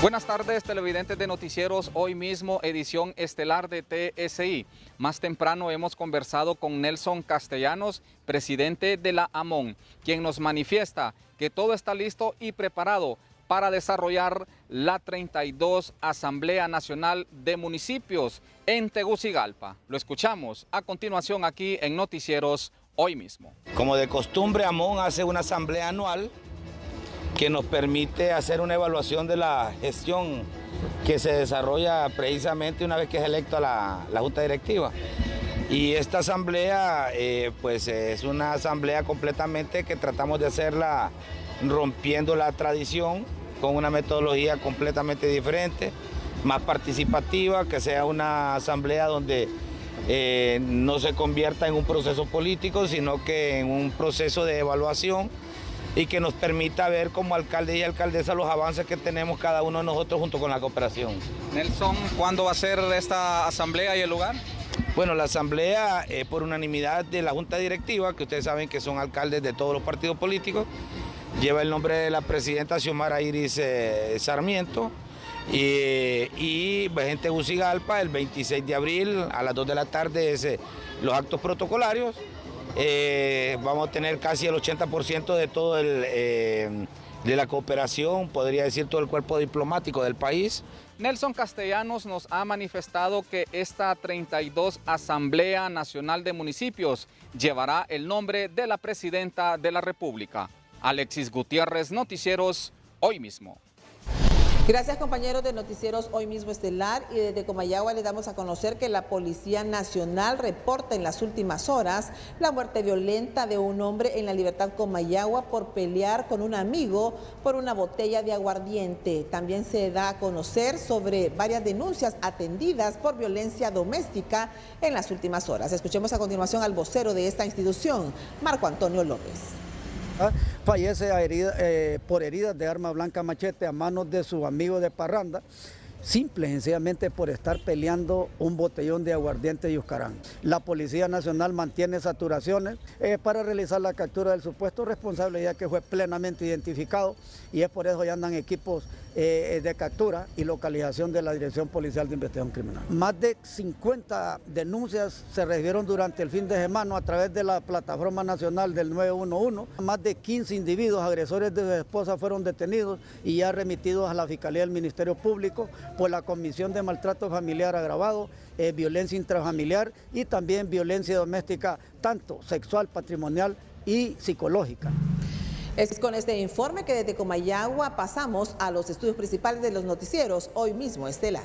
Buenas tardes, televidentes de Noticieros Hoy Mismo, edición estelar de TSI. Más temprano hemos conversado con Nelson Castellanos, presidente de la AMON, quien nos manifiesta que todo está listo y preparado para desarrollar la 32 Asamblea Nacional de Municipios en Tegucigalpa. Lo escuchamos a continuación aquí en Noticieros Hoy Mismo. Como de costumbre, AMON hace una asamblea anual que nos permite hacer una evaluación de la gestión que se desarrolla precisamente una vez que es electa la Junta Directiva. Y esta asamblea pues es una asamblea completamente que tratamos de hacerla rompiendo la tradición con una metodología completamente diferente, más participativa, que sea una asamblea donde no se convierta en un proceso político, sino que en un proceso de evaluación y que nos permita ver como alcalde y alcaldesa los avances que tenemos cada uno de nosotros junto con la cooperación. Nelson, ¿cuándo va a ser esta asamblea y el lugar? Bueno, la asamblea por unanimidad de la Junta Directiva, que ustedes saben que son alcaldes de todos los partidos políticos, lleva el nombre de la presidenta Xiomara Iris Sarmiento, y en Tegucigalpa el 26 de abril a las 2 de la tarde es los actos protocolarios. Vamos a tener casi el 80% de todo de la cooperación, podría decir todo el cuerpo diplomático del país. Nelson Castellanos nos ha manifestado que esta 32 Asamblea Nacional de Municipios llevará el nombre de la Presidenta de la República. Alexis Gutiérrez, Noticieros Hoy Mismo. Gracias, compañeros de Noticieros Hoy Mismo Estelar, y desde Comayagua les damos a conocer que la Policía Nacional reporta en las últimas horas la muerte violenta de un hombre en la Libertad Comayagua por pelear con un amigo por una botella de aguardiente. También se da a conocer sobre varias denuncias atendidas por violencia doméstica en las últimas horas. Escuchemos a continuación al vocero de esta institución, Marco Antonio López. Fallece por heridas de arma blanca machete a manos de su amigo de parranda, simple y sencillamente por estar peleando un botellón de aguardiente de Yuscarán. La Policía Nacional mantiene saturaciones para realizar la captura del supuesto responsable, ya que fue plenamente identificado, y es por eso ya andan equipos de captura y localización de la Dirección Policial de Investigación Criminal. Más de 50 denuncias se recibieron durante el fin de semana a través de la plataforma nacional del 911. Más de 15 individuos agresores de su esposa fueron detenidos y ya remitidos a la Fiscalía del Ministerio Público por la comisión de maltrato familiar agravado, violencia intrafamiliar y también violencia doméstica, tanto sexual, patrimonial y psicológica. Es con este informe que desde Comayagua pasamos a los estudios principales de los noticieros Hoy Mismo Estelar.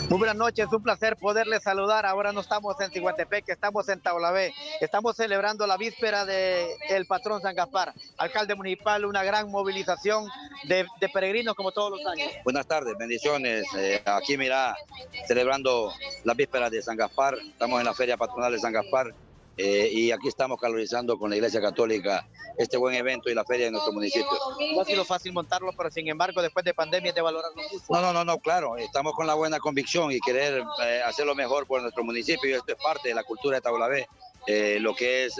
Muy buenas noches, un placer poderles saludar. Ahora no estamos en Ciguatepec, estamos en Taulabé. Estamos celebrando la víspera del patrón San Gaspar. Alcalde municipal, una gran movilización de peregrinos como todos los años. Buenas tardes, bendiciones. Aquí mira, celebrando la víspera de San Gaspar. Estamos en la Feria Patronal de San Gaspar. Y aquí estamos calorizando con la Iglesia Católica este buen evento y la feria de nuestro municipio. No ha sido fácil montarlo, pero sin embargo, después de pandemia es de valorarlo mucho. No, claro, estamos con la buena convicción y querer hacerlo mejor por nuestro municipio, y esto es parte de la cultura de Taulabé, lo que es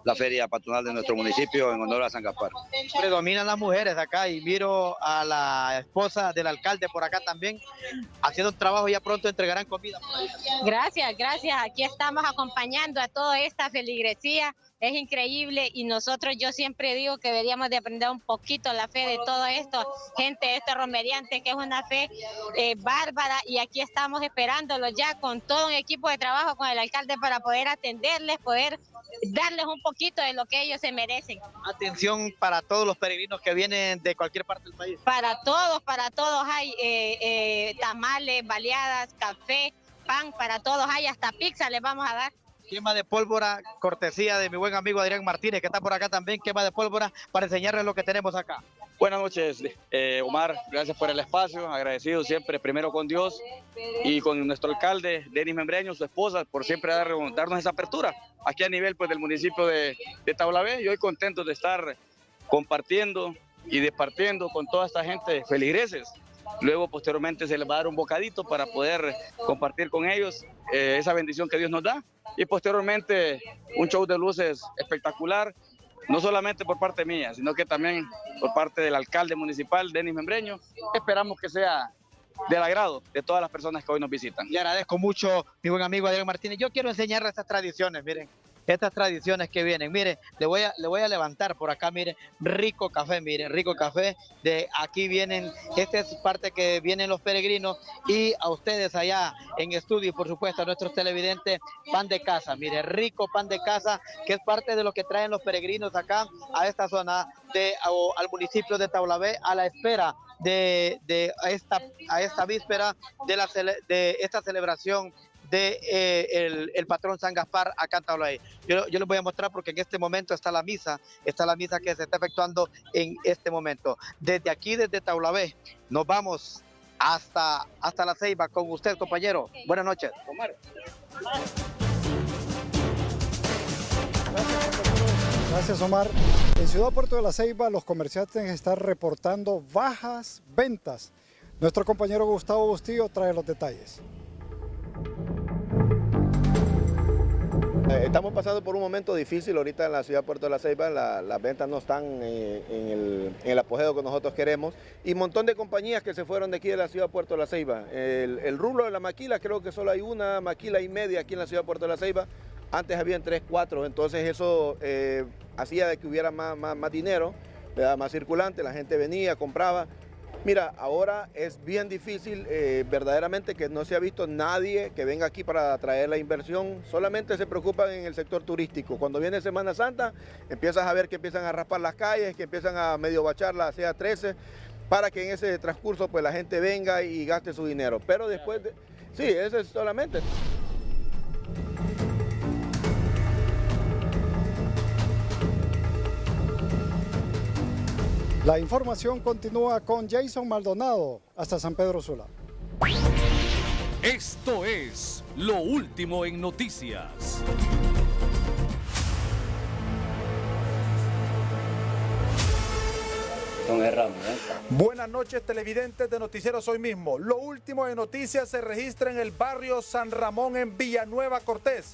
la feria patronal de nuestro municipio en honor a San Gaspar. Predominan las mujeres acá y miro a la esposa del alcalde por acá también haciendo un trabajo. Ya pronto entregarán comida por ahí. Gracias. Aquí estamos acompañando a toda esta feligresía. Es increíble, y nosotros, yo siempre digo que deberíamos de aprender un poquito la fe de todo esto, gente, romeriante, que es una fe bárbara, y aquí estamos esperándolos ya con todo un equipo de trabajo con el alcalde para poder atenderles, poder darles un poquito de lo que ellos se merecen. Atención para todos los peregrinos que vienen de cualquier parte del país. Para todos hay tamales, baleadas, café, pan, para todos hay, hasta pizza les vamos a dar. Quema de pólvora, cortesía de mi buen amigo Adrián Martínez, que está por acá también. Quema de pólvora para enseñarles lo que tenemos acá. Buenas noches, Omar, gracias por el espacio, agradecido siempre, primero con Dios y con nuestro alcalde, Denis Membreño, su esposa, por siempre darnos esa apertura aquí a nivel del municipio de Taulabé. Y hoy contento de estar compartiendo y departiendo con toda esta gente feligreses. Luego, posteriormente, se les va a dar un bocadito para poder compartir con ellos esa bendición que Dios nos da. Y posteriormente, un show de luces espectacular no solamente por parte mía, sino que también por parte del alcalde municipal, Denis Membreño. Esperamos que sea del agrado de todas las personas que hoy nos visitan. Le agradezco mucho, mi buen amigo Adrián Martínez. Yo quiero enseñarle estas tradiciones, miren. Estas tradiciones que vienen, mire, le voy a levantar por acá, mire, rico café, mire, rico café, de aquí vienen, esta es parte que vienen los peregrinos, y a ustedes allá en estudio, y por supuesto a nuestros televidentes, pan de casa, mire, rico pan de casa, que es parte de lo que traen los peregrinos acá, a esta zona, al municipio de Taulabé, a la espera a esta víspera de esta celebración el patrón San Gaspar acá en Taulabé. Yo les voy a mostrar porque en este momento está la misa que se está efectuando en este momento. Desde aquí, desde Taulabé, nos vamos hasta La Ceiba con usted, compañero. Buenas noches. Omar. Gracias, Omar. En Ciudad Puerto de La Ceiba, los comerciantes están reportando bajas ventas. Nuestro compañero Gustavo Bustillo trae los detalles. Estamos pasando por un momento difícil ahorita en la ciudad de Puerto de La Ceiba, las ventas no están en el apogeo que nosotros queremos, y un montón de compañías que se fueron de aquí de la ciudad de Puerto de La Ceiba. El rubro de la maquila, creo que solo hay una maquila y media aquí en la ciudad de Puerto de La Ceiba. Antes habían 3, 4, entonces eso hacía de que hubiera más dinero, más circulante, la gente venía, compraba. Mira, ahora es bien difícil, verdaderamente que no se ha visto nadie que venga aquí para traer la inversión, solamente se preocupan en el sector turístico. Cuando viene Semana Santa, empiezas a ver que empiezan a raspar las calles, que empiezan a medio bachar la CA 13, para que en ese transcurso pues la gente venga y gaste su dinero. Pero después, sí, eso es solamente. La información continúa con Jason Maldonado hasta San Pedro Sula. Esto es lo último en noticias. Buenas noches, televidentes de Noticieros Hoy Mismo. Lo último en noticias se registra en el barrio San Ramón en Villanueva Cortés,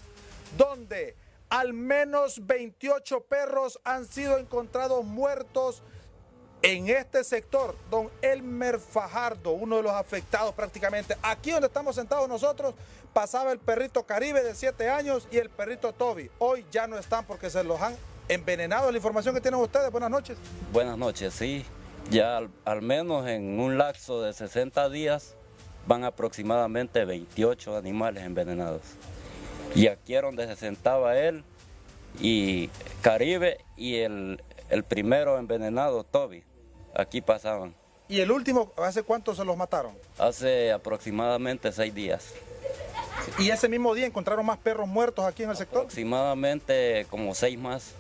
donde al menos 28 perros han sido encontrados muertos. En este sector, don Elmer Fajardo, uno de los afectados prácticamente. Aquí donde estamos sentados nosotros, pasaba el perrito Caribe de 7 años y el perrito Toby. Hoy ya no están porque se los han envenenado. La información que tienen ustedes, buenas noches. Buenas noches, sí. Ya al menos en un lapso de 60 días van aproximadamente 28 animales envenenados. Y aquí era donde se sentaba él y Caribe y el primero envenenado, Toby. Aquí pasaban. ¿Y el último, hace cuánto se los mataron? Hace aproximadamente 6 días. ¿Y ese mismo día encontraron más perros muertos aquí en el sector? Aproximadamente como 6 más.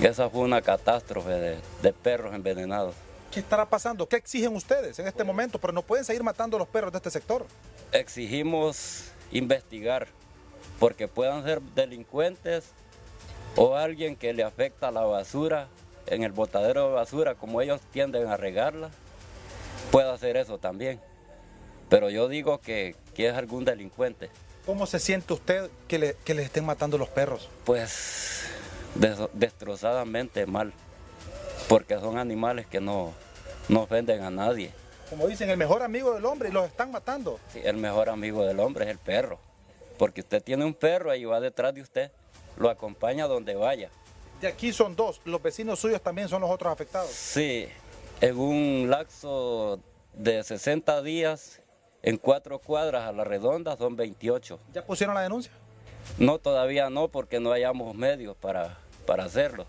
Y esa fue una catástrofe de perros envenenados. ¿Qué estará pasando? ¿Qué exigen ustedes en este momento? Pero no pueden seguir matando a los perros de este sector. Exigimos investigar, porque puedan ser delincuentes o alguien que le afecta la basura en el botadero de basura, como ellos tienden a regarla, puede hacer eso también. Pero yo digo que es algún delincuente. ¿Cómo se siente usted que les estén matando los perros? Pues destrozadamente mal, porque son animales que no ofenden a nadie. Como dicen, el mejor amigo del hombre, y los están matando. Sí, el mejor amigo del hombre es el perro, porque usted tiene un perro y va detrás de usted, lo acompaña donde vaya. De aquí son 2, los vecinos suyos también son los otros afectados. Sí, en un lapso de 60 días, en 4 cuadras a la redonda son 28. ¿Ya pusieron la denuncia? No, todavía no, porque no hayamos medios para hacerlo.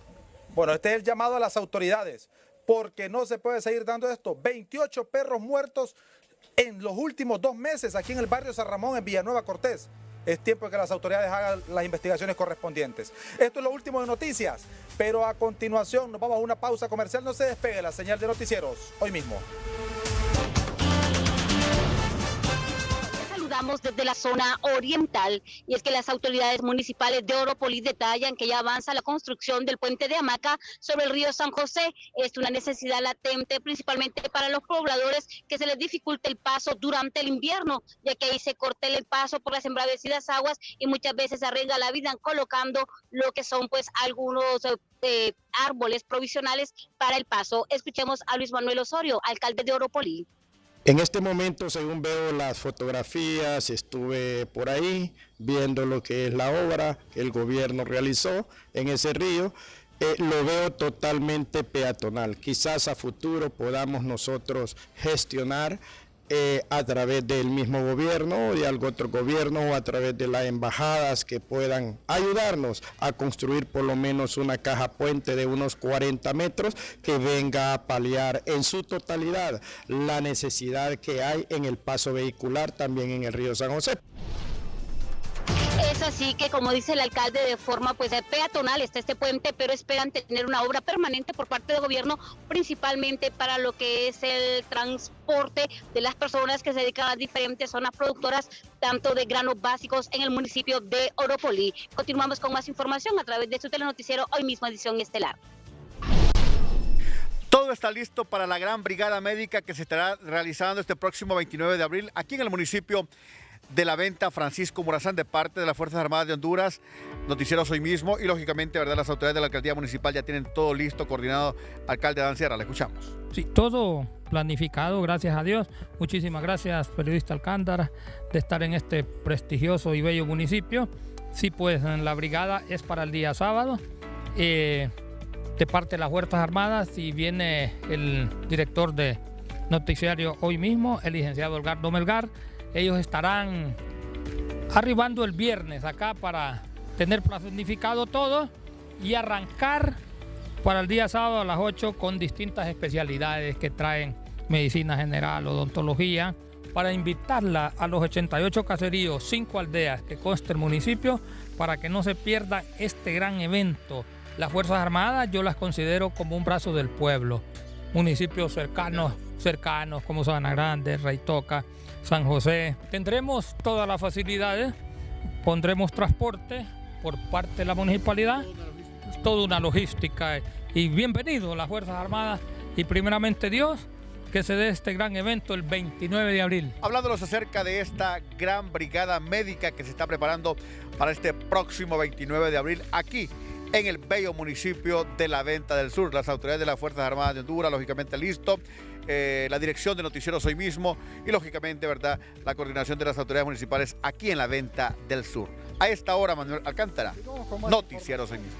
Bueno, este es el llamado a las autoridades, porque no se puede seguir dando esto. 28 perros muertos en los últimos 2 meses aquí en el barrio San Ramón, en Villanueva Cortés. Es tiempo de que las autoridades hagan las investigaciones correspondientes. Esto es lo último de noticias, pero a continuación nos vamos a una pausa comercial. No se despegue la señal de Noticieros Hoy Mismo. abordamos desde la zona oriental, y es que las autoridades municipales de Oropolí detallan que ya avanza la construcción del puente de hamaca sobre el río San José. Es una necesidad latente principalmente para los pobladores, que se les dificulte el paso durante el invierno, ya que ahí se corta el paso por las embravecidas aguas y muchas veces se arriesga la vida colocando lo que son pues algunos árboles provisionales para el paso. Escuchemos a Luis Manuel Osorio, alcalde de Oropolí. En este momento, según veo las fotografías, estuve por ahí viendo lo que es la obra que el gobierno realizó en ese río. Lo veo totalmente peatonal. Quizás a futuro podamos nosotros gestionar a través del mismo gobierno o de algún otro gobierno o a través de las embajadas que puedan ayudarnos a construir por lo menos una caja puente de unos 40 metros que venga a paliar en su totalidad la necesidad que hay en el paso vehicular también en el río San José. Es así que, como dice el alcalde, de forma pues peatonal está este puente, pero esperan tener una obra permanente por parte del gobierno, principalmente para lo que es el transporte de las personas que se dedican a las diferentes zonas productoras, tanto de granos básicos en el municipio de Oropolí. Continuamos con más información a través de su telenoticiero Hoy Mismo, edición estelar. Todo está listo para la gran brigada médica que se estará realizando este próximo 29 de abril aquí en el municipio de La Venta. Francisco Morazán, de parte de las Fuerzas Armadas de Honduras, Noticieros Hoy Mismo, y lógicamente, ¿verdad?, las autoridades de la alcaldía municipal ya tienen todo listo, coordinado. Alcalde Adán Sierra, le escuchamos. Sí, todo planificado, gracias a Dios. Muchísimas gracias, periodista Alcántara, de estar en este prestigioso y bello municipio. Sí, pues la brigada es para el día sábado, de parte de las Fuerzas Armadas, y viene el director de Noticiario Hoy Mismo, el licenciado Edgardo Melgar. Ellos estarán arribando el viernes acá para tener planificado todo y arrancar para el día sábado a las 8 con distintas especialidades que traen medicina general, odontología, para invitarla a los 88 caseríos, 5 aldeas que consta el municipio, para que no se pierda este gran evento. Las Fuerzas Armadas yo las considero como un brazo del pueblo. Municipios cercanos como Sabana Grande, Raitoca, San José. Tendremos todas las facilidades, pondremos transporte por parte de la municipalidad, toda una logística, y bienvenido a las Fuerzas Armadas, y primeramente Dios, que se dé este gran evento el 29 de abril. Hablándonos acerca de esta gran brigada médica que se está preparando para este próximo 29 de abril aquí en el bello municipio de La Venta del Sur. Las autoridades de las Fuerzas Armadas de Honduras, lógicamente listo, la dirección de Noticieros Hoy Mismo y lógicamente, ¿verdad?, la coordinación de las autoridades municipales aquí en La Venta del Sur. A esta hora, Manuel Alcántara, Noticieros Hoy Mismo.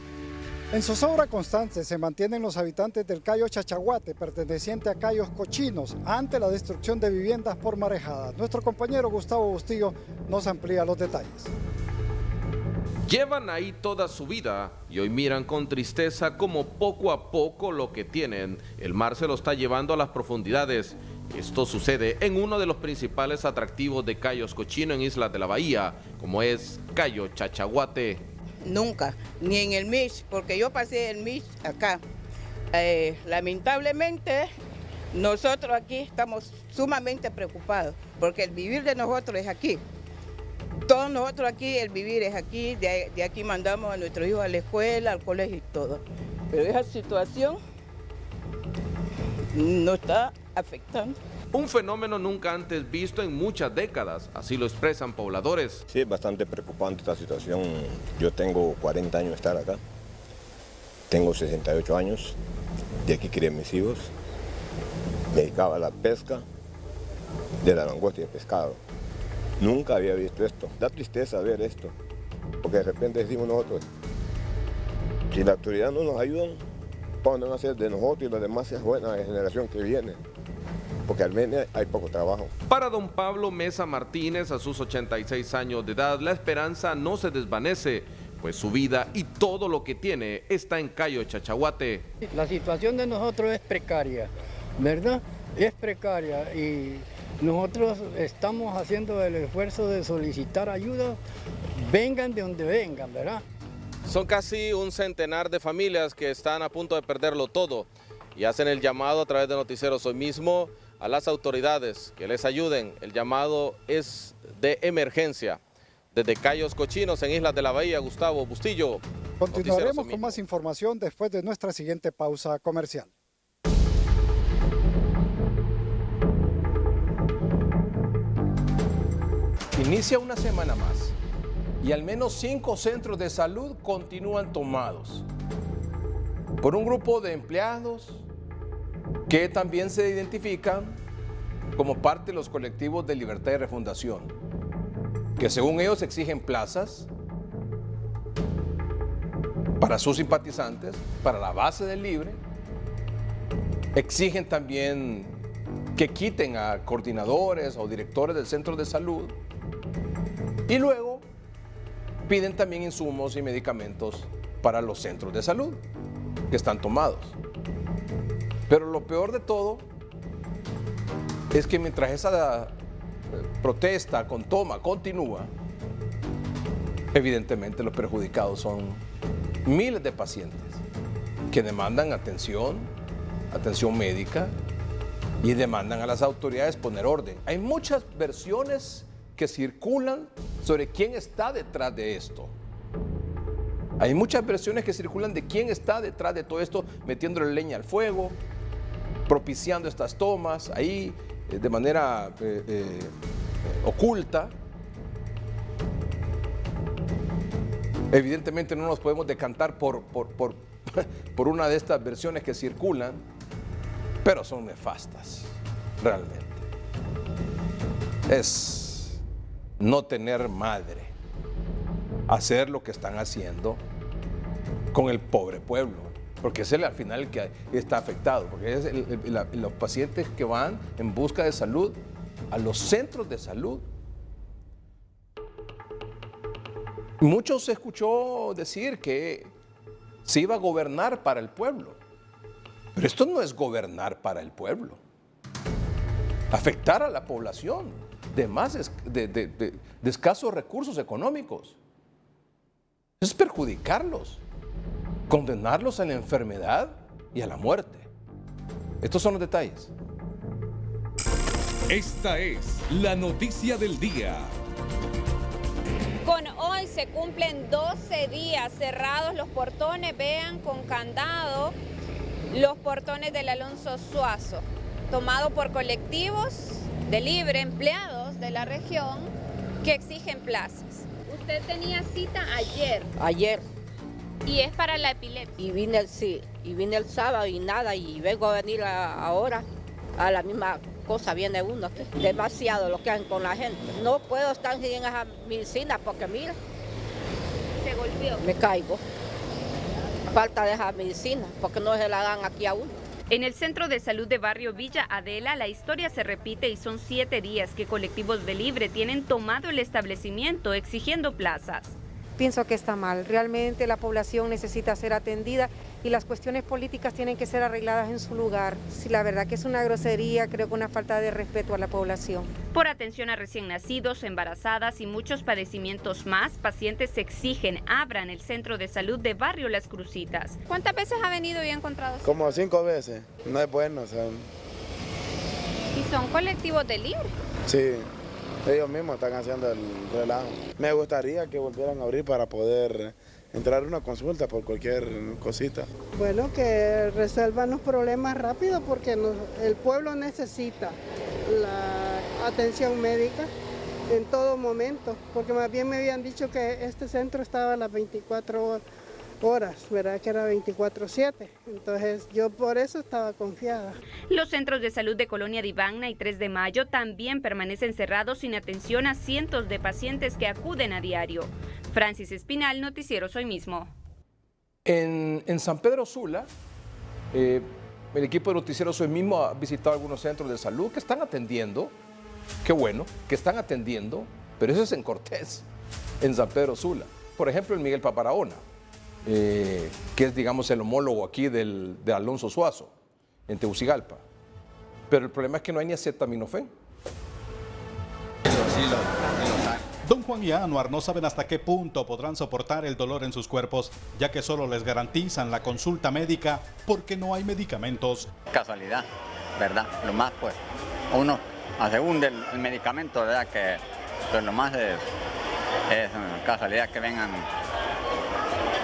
En zozobra constante se mantienen los habitantes del Cayo Chachaguate, perteneciente a Cayos Cochinos, ante la destrucción de viviendas por marejadas. Nuestro compañero Gustavo Bustillo nos amplía los detalles. Llevan ahí toda su vida y hoy miran con tristeza como poco a poco lo que tienen, el mar se lo está llevando a las profundidades. Esto sucede en uno de los principales atractivos de Cayos Cochinos en Islas de la Bahía, como es Cayo Chachaguate. Nunca, ni en el MIS, porque yo pasé el MIS acá. Lamentablemente, nosotros aquí estamos sumamente preocupados, porque el vivir de nosotros es aquí. Todos nosotros aquí, el vivir es aquí, de aquí mandamos a nuestros hijos a la escuela, al colegio y todo. Pero esa situación nos está afectando. Un fenómeno nunca antes visto en muchas décadas, así lo expresan pobladores. Sí, es bastante preocupante esta situación. Yo tengo 40 años de estar acá, tengo 68 años, de aquí crié mis hijos, me dedicaba a la pesca de la langosta y el pescado. Nunca había visto esto. Da tristeza ver esto, porque de repente decimos nosotros, si la autoridad no nos ayuda, ¿para dónde van a ser de nosotros y la demás buena generación que viene? Porque al menos hay poco trabajo. Para don Pablo Mesa Martínez, a sus 86 años de edad, la esperanza no se desvanece, pues su vida y todo lo que tiene está en Cayo Chachaguate. La situación de nosotros es precaria, ¿verdad? Es precaria y nosotros estamos haciendo el esfuerzo de solicitar ayuda, vengan de donde vengan, ¿verdad? Son casi un centenar de familias que están a punto de perderlo todo. y hacen el llamado a través de Noticieros Hoy Mismo a las autoridades que les ayuden. El llamado es de emergencia. Desde Cayos Cochinos, en Islas de la Bahía, Gustavo Bustillo. Continuaremos con más información después de nuestra siguiente pausa comercial. Inicia una semana más y al menos 5 centros de salud continúan tomados por un grupo de empleados que también se identifican como parte de los colectivos de Libertad y Refundación, que según ellos exigen plazas para sus simpatizantes, para la base del Libre, exigen también que quiten a coordinadores o directores del centro de salud y luego piden también insumos y medicamentos para los centros de salud que están tomados. Pero lo peor de todo es que mientras esa protesta con toma continúa, evidentemente los perjudicados son miles de pacientes que demandan atención médica y demandan a las autoridades poner orden. Hay muchas versiones que circulan sobre quién está detrás de esto. Hay muchas versiones que circulan de quién está detrás de todo esto, metiéndole leña al fuego, propiciando estas tomas ahí de manera oculta. Evidentemente no nos podemos decantar por una de estas versiones que circulan, pero son nefastas, realmente. Es no tener madre hacer lo que están haciendo con el pobre pueblo, porque es al final el que está afectado, porque es los pacientes que van en busca de salud a los centros de salud. Muchos se escuchó decir que se iba a gobernar para el pueblo, pero esto no es gobernar para el pueblo. Afectar a la población de escasos recursos económicos es perjudicarlos, condenarlos a la enfermedad y a la muerte. Estos son los detalles. Esta es la noticia del día. Con hoy se cumplen 12 días cerrados los portones, vean, con candado, los portones del Alonso Suazo, tomado por colectivos de Libre, empleados de la región que exigen plazas. Usted tenía cita ayer. Ayer. Y es para la epilepsia. Y vine el sábado y nada, y vengo a venir ahora a la misma cosa, viene uno aquí. Demasiado lo que hacen con la gente. No puedo estar sin esa medicina porque mira. Se golpeó. Me caigo. Falta de esa medicina porque no se la dan aquí a uno. En el Centro de Salud de Barrio Villa Adela, la historia se repite y son 7 días que colectivos de Libre tienen tomado el establecimiento exigiendo plazas. Pienso que está mal, realmente la población necesita ser atendida y las cuestiones políticas tienen que ser arregladas en su lugar. Sí, la verdad que es una grosería, creo que una falta de respeto a la población. Por atención a recién nacidos, embarazadas y muchos padecimientos más, pacientes exigen abran el Centro de Salud de Barrio Las Crucitas. ¿Cuántas veces ha venido y ha encontrado? Como 5 veces, no es bueno. O sea... ¿Y son colectivos de Libre? Sí. Ellos mismos están haciendo el relajo. Me gustaría que volvieran a abrir para poder entrar a una consulta por cualquier cosita. Bueno, que resuelvan los problemas rápido porque el pueblo necesita la atención médica en todo momento, porque más bien me habían dicho que este centro estaba a las 24 horas, ¿verdad? Que era 24/7, entonces yo por eso estaba confiada. Los centros de salud de Colonia Divagna y 3 de Mayo también permanecen cerrados sin atención a cientos de pacientes que acuden a diario. Francis Espinal, Noticieros Hoy Mismo. En San Pedro Sula, el equipo de Noticieros Hoy Mismo ha visitado algunos centros de salud que están atendiendo, qué bueno, que están atendiendo, pero eso es en Cortés, en San Pedro Sula. Por ejemplo, el Miguel Paparahona, que es, digamos, el homólogo aquí de Alonso Suazo, en Tegucigalpa. Pero el problema es que no hay ni acetaminofén. Don Juan y Anuar no saben hasta qué punto podrán soportar el dolor en sus cuerpos, ya que solo les garantizan la consulta médica porque no hay medicamentos. Casualidad, ¿verdad? Lo más pues, uno, según el medicamento, ¿verdad? Que pues, lo más es casualidad que vengan,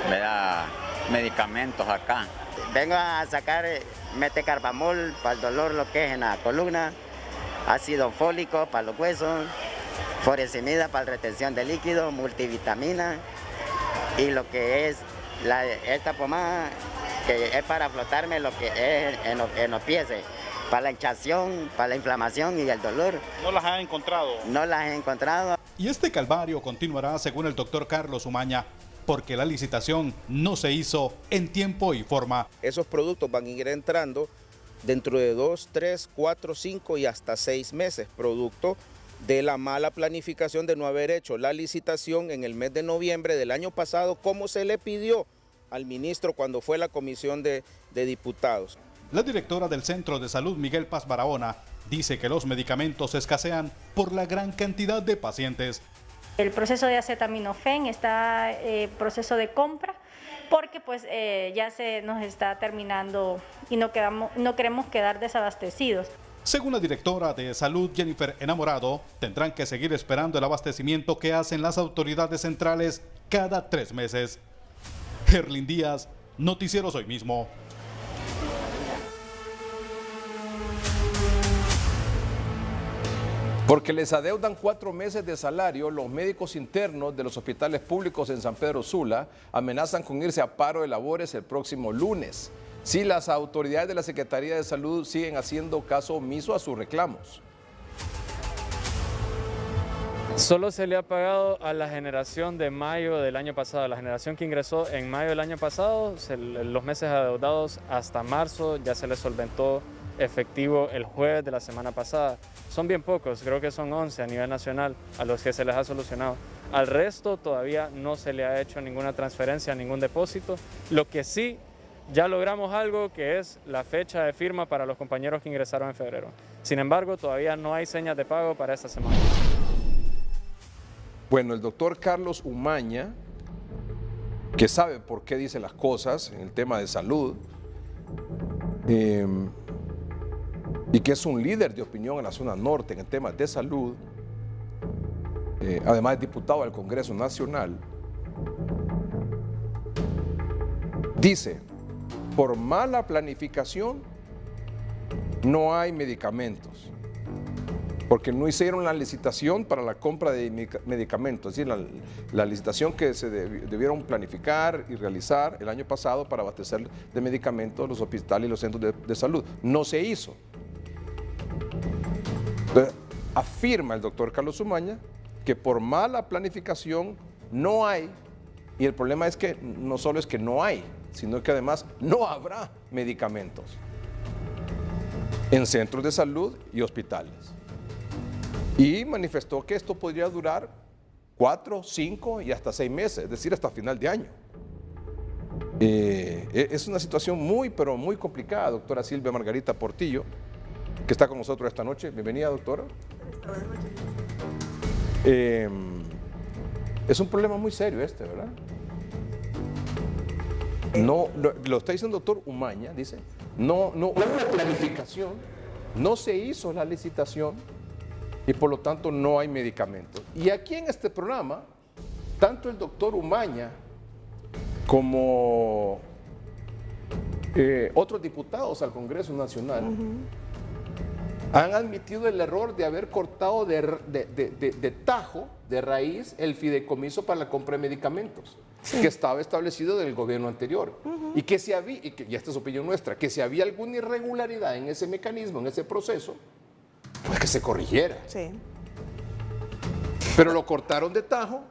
¿verdad? Medicamentos acá. Vengo a sacar metecarbamol para el dolor, lo que es en la columna, ácido fólico para los huesos, furosemida para la retención de líquido, multivitamina y lo que es esta pomada que es para flotarme lo que es en los pies, para la hinchazón, para la inflamación y el dolor. ¿No las han encontrado? No las he encontrado. Y este calvario continuará según el doctor Carlos Umaña, porque la licitación no se hizo en tiempo y forma. Esos productos van a ir entrando dentro de 2, 3, 4, 5 y hasta 6 meses, producto de la mala planificación de no haber hecho la licitación en el mes de noviembre del año pasado, como se le pidió al ministro cuando fue la comisión de diputados. La directora del Centro de Salud, Miguel Paz Barahona, dice que los medicamentos escasean por la gran cantidad de pacientes. El proceso de acetaminofén está en proceso de compra porque pues ya se nos está terminando y no queremos quedar desabastecidos. Según la directora de Salud, Jennifer Enamorado, tendrán que seguir esperando el abastecimiento que hacen las autoridades centrales cada 3 meses. Gerlin Díaz, Noticieros Hoy Mismo. Porque les adeudan 4 meses de salario, los médicos internos de los hospitales públicos en San Pedro Sula amenazan con irse a paro de labores el próximo lunes, si las autoridades de la Secretaría de Salud siguen haciendo caso omiso a sus reclamos. Solo se le ha pagado a la generación de mayo del año pasado, la generación que ingresó en mayo del año pasado, los meses adeudados hasta marzo ya se les solventó efectivo el jueves de la semana pasada. Son bien pocos, creo que son 11 a nivel nacional a los que se les ha solucionado. Al resto todavía no se le ha hecho ninguna transferencia, ningún depósito. Lo que sí, ya logramos algo que es la fecha de firma para los compañeros que ingresaron en febrero. Sin embargo, todavía no hay señas de pago para esta semana. Bueno, el doctor Carlos Umaña, que sabe por qué dice las cosas en el tema de salud, y que es un líder de opinión en la zona norte en el tema de salud, además es diputado del Congreso Nacional, dice, por mala planificación no hay medicamentos, porque no hicieron la licitación para la compra de medicamentos, es decir, la licitación que se debieron planificar y realizar el año pasado para abastecer de medicamentos los hospitales y los centros de salud. No se hizo. Entonces, afirma el doctor Carlos Umaña que por mala planificación no hay, y el problema es que no solo es que no hay, sino que además no habrá medicamentos en centros de salud y hospitales. Y manifestó que esto podría durar 4, 5 y hasta 6 meses, es decir, hasta final de año. Es una situación muy, pero muy complicada, doctora Silvia Margarita Portillo, que está con nosotros esta noche. Bienvenida, doctora. Es un problema muy serio este, ¿verdad? No, lo está diciendo el doctor Umaña, dice, no hubo planificación, no se hizo la licitación y por lo tanto no hay medicamentos. Y aquí en este programa, tanto el doctor Umaña como otros diputados al Congreso Nacional han admitido el error de haber cortado de tajo, de raíz, el fideicomiso para la compra de medicamentos, que estaba establecido del gobierno anterior. Y que si había, y esta es opinión nuestra, que si había alguna irregularidad en ese mecanismo, en ese proceso, pues que se corrigiera. Sí. Pero lo cortaron de tajo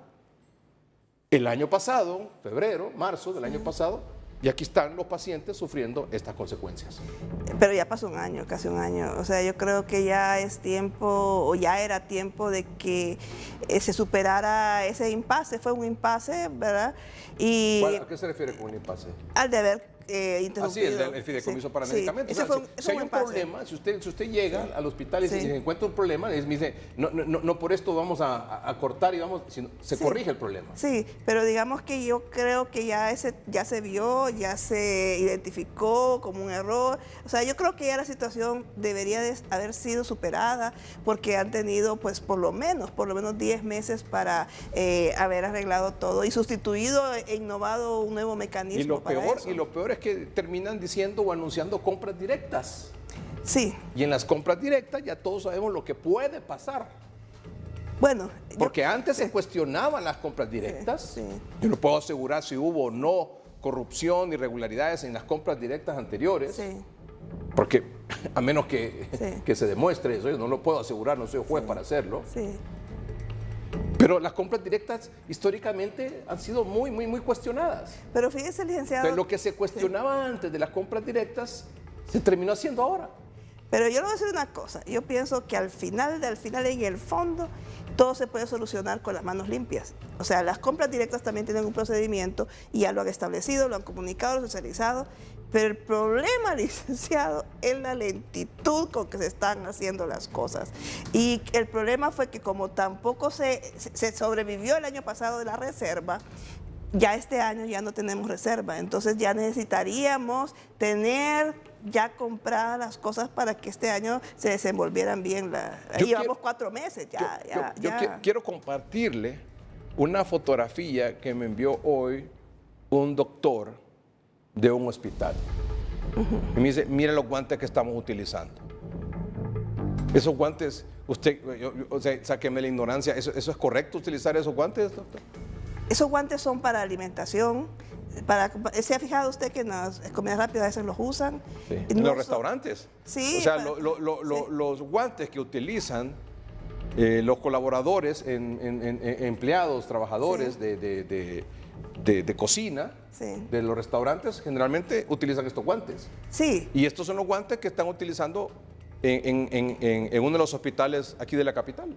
el año pasado, febrero, marzo del año pasado, y aquí están los pacientes sufriendo estas consecuencias. Pero ya pasó un año, casi un año. O sea, yo creo que ya es tiempo, o ya era tiempo de que se superara ese impasse. Fue un impasse, ¿verdad? Y ¿A qué se refiere con un impasse? al de haber interrumpido. Así, el fideicomiso para sí, medicamentos. Ese O sea, fue si hay un problema, si usted llega al hospital y se encuentra un problema, me dice, no por esto vamos a cortar y vamos, sino se corrige el problema. Sí, pero digamos que yo creo que ya se vio, ya se identificó como un error. O sea, yo creo que ya la situación debería de haber sido superada porque han tenido pues por lo menos 10 meses para haber arreglado todo y sustituido e innovado un nuevo mecanismo. Y lo peor es que terminan diciendo o anunciando compras directas. Sí. Y en las compras directas ya todos sabemos lo que puede pasar. Bueno. Porque antes se cuestionaban las compras directas. Yo no puedo asegurar si hubo o no corrupción, irregularidades en las compras directas anteriores. Porque a menos que se demuestre eso, yo no lo puedo asegurar, no soy juez para hacerlo. Pero las compras directas históricamente han sido muy cuestionadas. Pero fíjese, licenciado. Entonces, lo que se cuestionaba antes de las compras directas se terminó haciendo ahora. Pero yo le voy a decir una cosa. Yo pienso que al final, en el fondo, todo se puede solucionar con las manos limpias. O sea, las compras directas también tienen un procedimiento y ya lo han establecido, lo han comunicado, lo han socializado. Pero el problema, licenciado, es la lentitud con que se están haciendo las cosas. Y el problema fue que como tampoco se sobrevivió el año pasado de la reserva, ya este año ya no tenemos reserva. Entonces ya necesitaríamos tener ya compradas las cosas para que este año se desenvolvieran bien. Llevamos 4 meses ya. Yo quiero compartirle una fotografía que me envió hoy un doctor de un hospital. Y me dice, mira los guantes que estamos utilizando. Esos guantes, sáqueme la ignorancia, ¿eso es correcto utilizar esos guantes, doctor? Esos guantes son para alimentación. ¿Se ha fijado usted que en las comidas rápidas a veces los usan? En los restaurantes. Sí. O sea, los guantes que utilizan los colaboradores, empleados, trabajadores de cocina, de los restaurantes, generalmente utilizan estos guantes. Sí. Y estos son los guantes que están utilizando en uno de los hospitales aquí de la capital.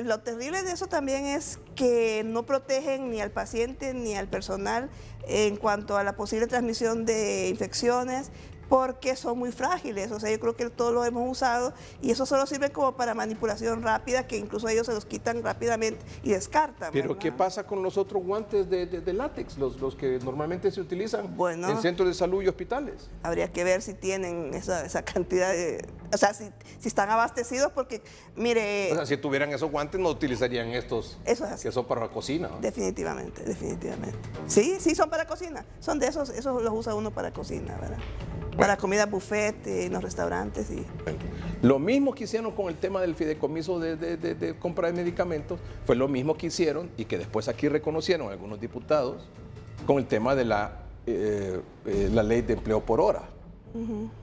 Lo terrible de eso también es que no protegen ni al paciente ni al personal en cuanto a la posible transmisión de infecciones, porque son muy frágiles. O sea, yo creo que todos lo hemos usado y eso solo sirve como para manipulación rápida, que incluso ellos se los quitan rápidamente y descartan. Pero ¿verdad? ¿qué pasa con los otros guantes de látex, los que normalmente se utilizan en centros de salud y hospitales? Habría que ver si tienen esa cantidad de... O sea, si están abastecidos, porque, mire... O sea, si tuvieran esos guantes no utilizarían estos que son para la cocina, ¿no? Definitivamente. Sí, son para cocina. Son de esos los usa uno para cocina, ¿verdad? Para comida buffet en los restaurantes. Lo mismo que hicieron con el tema del fideicomiso de compra de medicamentos, fue lo mismo que hicieron y que después aquí reconocieron algunos diputados con el tema de la ley de empleo por hora,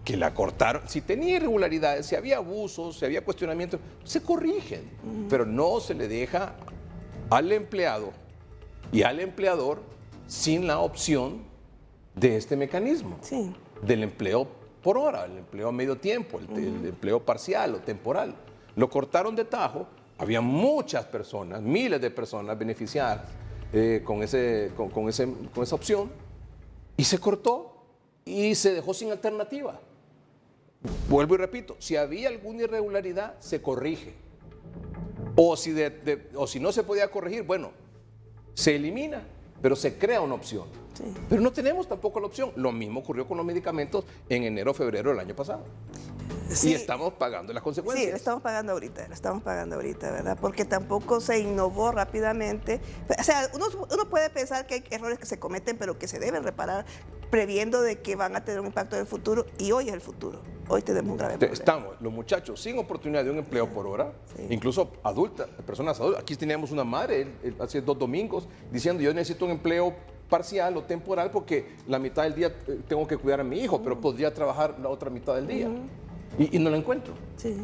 que la cortaron. Si tenía irregularidades, si había abusos, si había cuestionamientos, se corrigen, pero no se le deja al empleado y al empleador sin la opción de este mecanismo. Sí. Del empleo por hora, el empleo a medio tiempo, el empleo parcial o temporal. Lo cortaron de tajo, había muchas personas, miles de personas beneficiadas con esa opción, y se cortó y se dejó sin alternativa. Vuelvo y repito, si había alguna irregularidad, se corrige. O si no se podía corregir, bueno, se elimina, pero se crea una opción. Sí. Pero no tenemos tampoco la opción. Lo mismo ocurrió con los medicamentos en enero, febrero del año pasado. Sí. Y estamos pagando las consecuencias. Sí, lo estamos pagando ahorita, ¿verdad? Porque tampoco se innovó rápidamente. O sea, uno puede pensar que hay errores que se cometen, pero que se deben reparar previendo de que van a tener un impacto en el futuro, y hoy es el futuro. Hoy tenemos un grave problema. Estamos, los muchachos, sin oportunidad de un empleo por hora, incluso adultas, personas adultas. Aquí teníamos una madre hace 2 domingos diciendo, yo necesito un empleo parcial o temporal porque la mitad del día tengo que cuidar a mi hijo, pero podría trabajar la otra mitad del día. Y no la encuentro. Sí.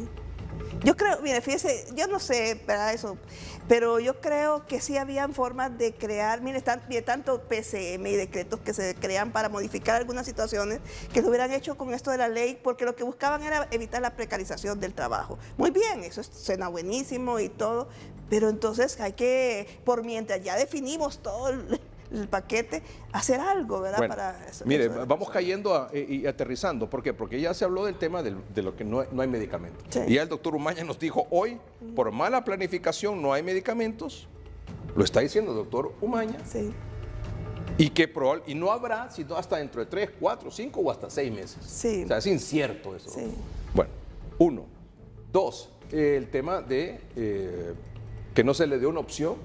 Yo creo, mire, fíjese, yo no sé para eso, pero yo creo que sí habían formas de crear, mire, tanto PCM y decretos que se crean para modificar algunas situaciones que lo hubieran hecho con esto de la ley, porque lo que buscaban era evitar la precarización del trabajo. Muy bien, eso suena buenísimo y todo, pero entonces hay que, por mientras ya definimos todo el paquete, hacer algo, ¿verdad? Bueno, para eso, mire, eso vamos cayendo y aterrizando. ¿Por qué? Porque ya se habló del tema de lo que no hay medicamentos. Sí. Y ya el doctor Umaña nos dijo hoy, por mala planificación no hay medicamentos. Lo está diciendo el doctor Umaña. Sí. Y no habrá sino hasta dentro de 3, 4, 5 o hasta 6 meses. Sí. O sea, es incierto eso. Sí. Bueno, 1. 2, el tema de que no se le dé una opción